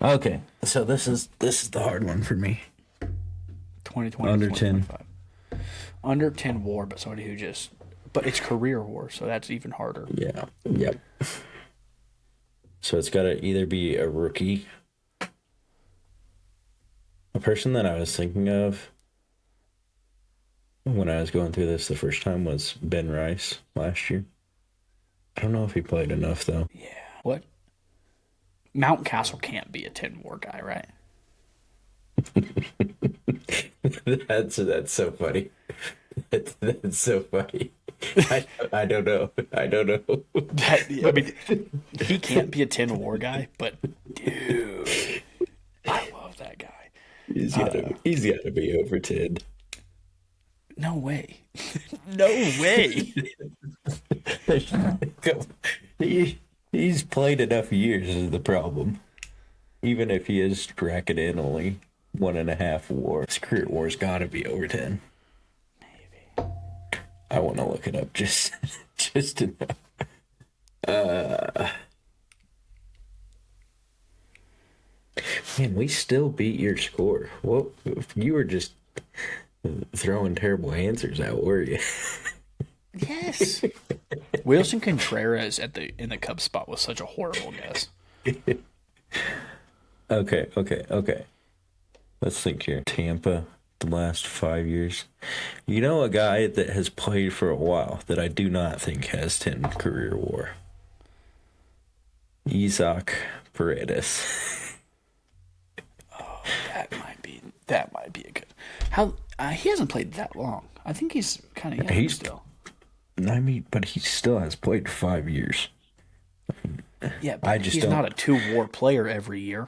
Speaker 1: Okay, so this is the hard one for me.
Speaker 2: 2020.
Speaker 1: Under 10.
Speaker 2: 2025. Under 10 WAR, but somebody who just. But it's career WAR, so that's even harder.
Speaker 1: Yeah. Yep. So it's got to either be a rookie. A person that I was thinking of when I was going through this the first time was Ben Rice last year. I don't know if he played enough, though.
Speaker 2: Yeah. What? Mount Castle can't be a 10 WAR guy, right?
Speaker 1: That's so funny. That's so funny. I don't know.
Speaker 2: I mean, he can't be a 10 WAR guy, but dude, I love that guy.
Speaker 1: He's got to be over 10.
Speaker 2: No way. No way.
Speaker 1: He's played enough years is the problem. Even if he is racking in only 1.5 WAR, his career WAR's got to be over 10.
Speaker 2: Maybe.
Speaker 1: I want to look it up just to know. Man, we still beat your score. Well, you were just throwing terrible answers out, were you?
Speaker 2: Yes. Wilson Contreras in the Cubs spot was such a horrible guess.
Speaker 1: Okay. Let's think here. Tampa, the last 5 years. You know a guy that has played for a while that I do not think has 10 career WAR. Isaac Paredes.
Speaker 2: Oh, that might be a good. How he hasn't played that long. I think he's kind of young
Speaker 1: He's-
Speaker 2: still.
Speaker 1: I mean, but he still has played 5 years.
Speaker 2: Yeah, but
Speaker 1: I just
Speaker 2: he's
Speaker 1: don't-
Speaker 2: not a 2 WAR player every year.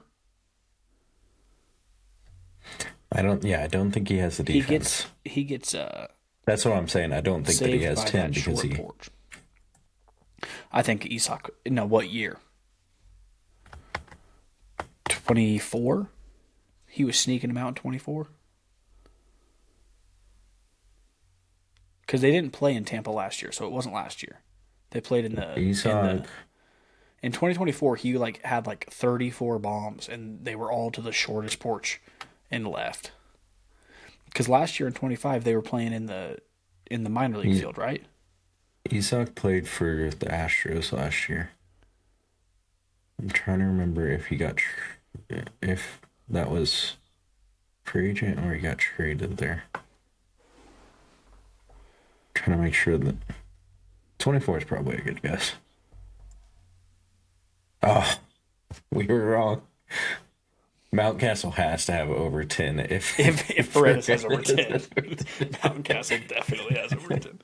Speaker 1: I don't think he has the defense.
Speaker 2: He gets
Speaker 1: That's what I'm saying. I don't think that he
Speaker 2: saved
Speaker 1: has
Speaker 2: by
Speaker 1: 10
Speaker 2: that
Speaker 1: because
Speaker 2: short porch. I think Isak. No, what year? 24. He was sneaking them out in 24. Because they didn't play in Tampa last year, so it wasn't last year. They played in
Speaker 1: Esoc.
Speaker 2: in 2024. He had 34 bombs, and they were all to the shortest porch and left. Because last year in 25 they were playing in the minor league field, right?
Speaker 1: Esoc played for the Astros last year. I'm trying to remember if if that was free agent or he got traded there. Trying to make sure that 24 is probably a good guess. Oh, we were wrong. Mountcastle has to have over 10 if
Speaker 2: Paredes has over 10. Mountcastle definitely has over 10.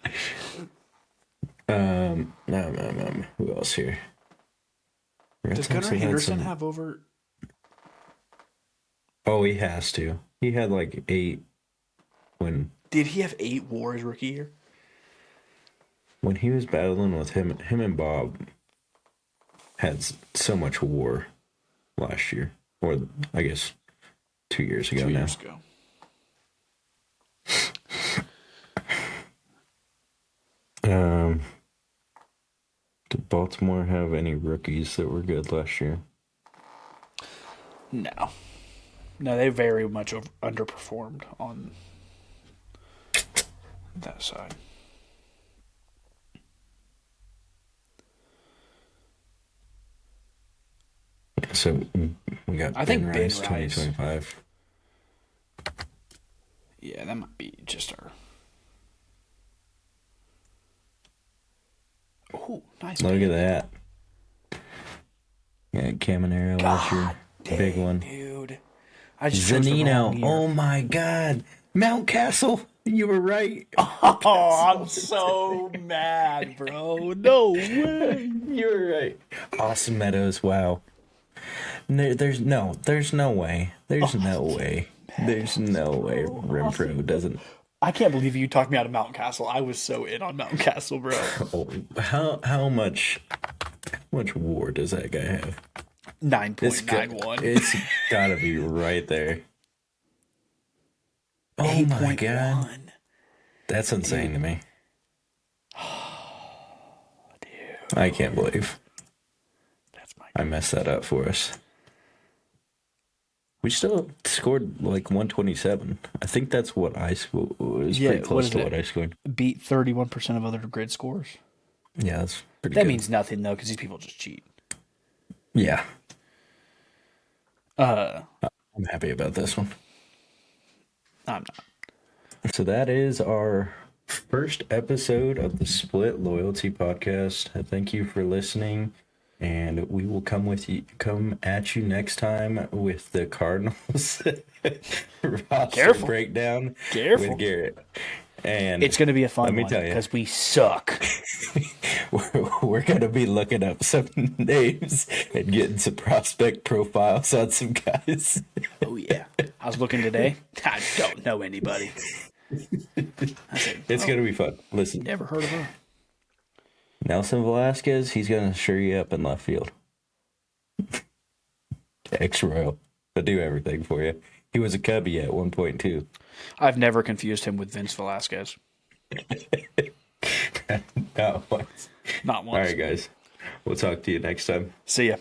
Speaker 1: Who else here?
Speaker 2: Does Gunnar Henderson have over?
Speaker 1: Oh, he has to. He had 8 when.
Speaker 2: Did he have 8 WAR his rookie year?
Speaker 1: When he was battling with him and Bob had so much WAR last year, or I guess 2 years ago.
Speaker 2: 2 years
Speaker 1: ago. Did Baltimore have any rookies that were good last year?
Speaker 2: No, they very much underperformed on that side.
Speaker 1: So we got Ben Rice 2025.
Speaker 2: Yeah, that might be just our. Oh, nice.
Speaker 1: Look at that. Yeah, Caminero last year. Big one.
Speaker 2: Dude. I just Zanino.
Speaker 1: Oh my God. Mountcastle. You were right.
Speaker 2: Oh, I'm so mad, bro. No way.
Speaker 1: You were right. Austin Meadows. Wow. There's no way. There's no way. There's no way Renfroe doesn't.
Speaker 2: I can't believe you talked me out of Mountcastle. I was so in on Mountcastle, bro.
Speaker 1: How much WAR does that guy have?
Speaker 2: 9.91.
Speaker 1: It's gotta be right there. Oh my God. That's insane to me.
Speaker 2: Dude.
Speaker 1: I can't believe I messed that up for us. We still scored 127. I think that's what I scored. It was pretty close to what I scored.
Speaker 2: Beat 31% of other grid scores.
Speaker 1: Yeah, that's pretty
Speaker 2: good. That
Speaker 1: good.
Speaker 2: means nothing, though, because these people just cheat.
Speaker 1: Yeah. I'm happy about this one.
Speaker 2: I'm not.
Speaker 1: So that is our first episode of the Split Loyalty Podcast. Thank you for listening. And we will come at you next time with the Cardinals roster breakdown with Garrett. And
Speaker 2: it's going to be a fun one.
Speaker 1: Let me tell you,
Speaker 2: because we suck.
Speaker 1: we're going to be looking up some names and getting some prospect profiles on some guys.
Speaker 2: Oh yeah, I was looking today. I don't know anybody.
Speaker 1: It's going to be fun. Listen,
Speaker 2: never heard of him.
Speaker 1: Nelson Velasquez, he's going to sure you up in left field. Ex-Royal. He'll do everything for you. He was a Cubby at 1.2.
Speaker 2: I've never confused him with Vince Velasquez.
Speaker 1: Not once.
Speaker 2: Not once.
Speaker 1: All right, guys. We'll talk to you next time.
Speaker 2: See ya.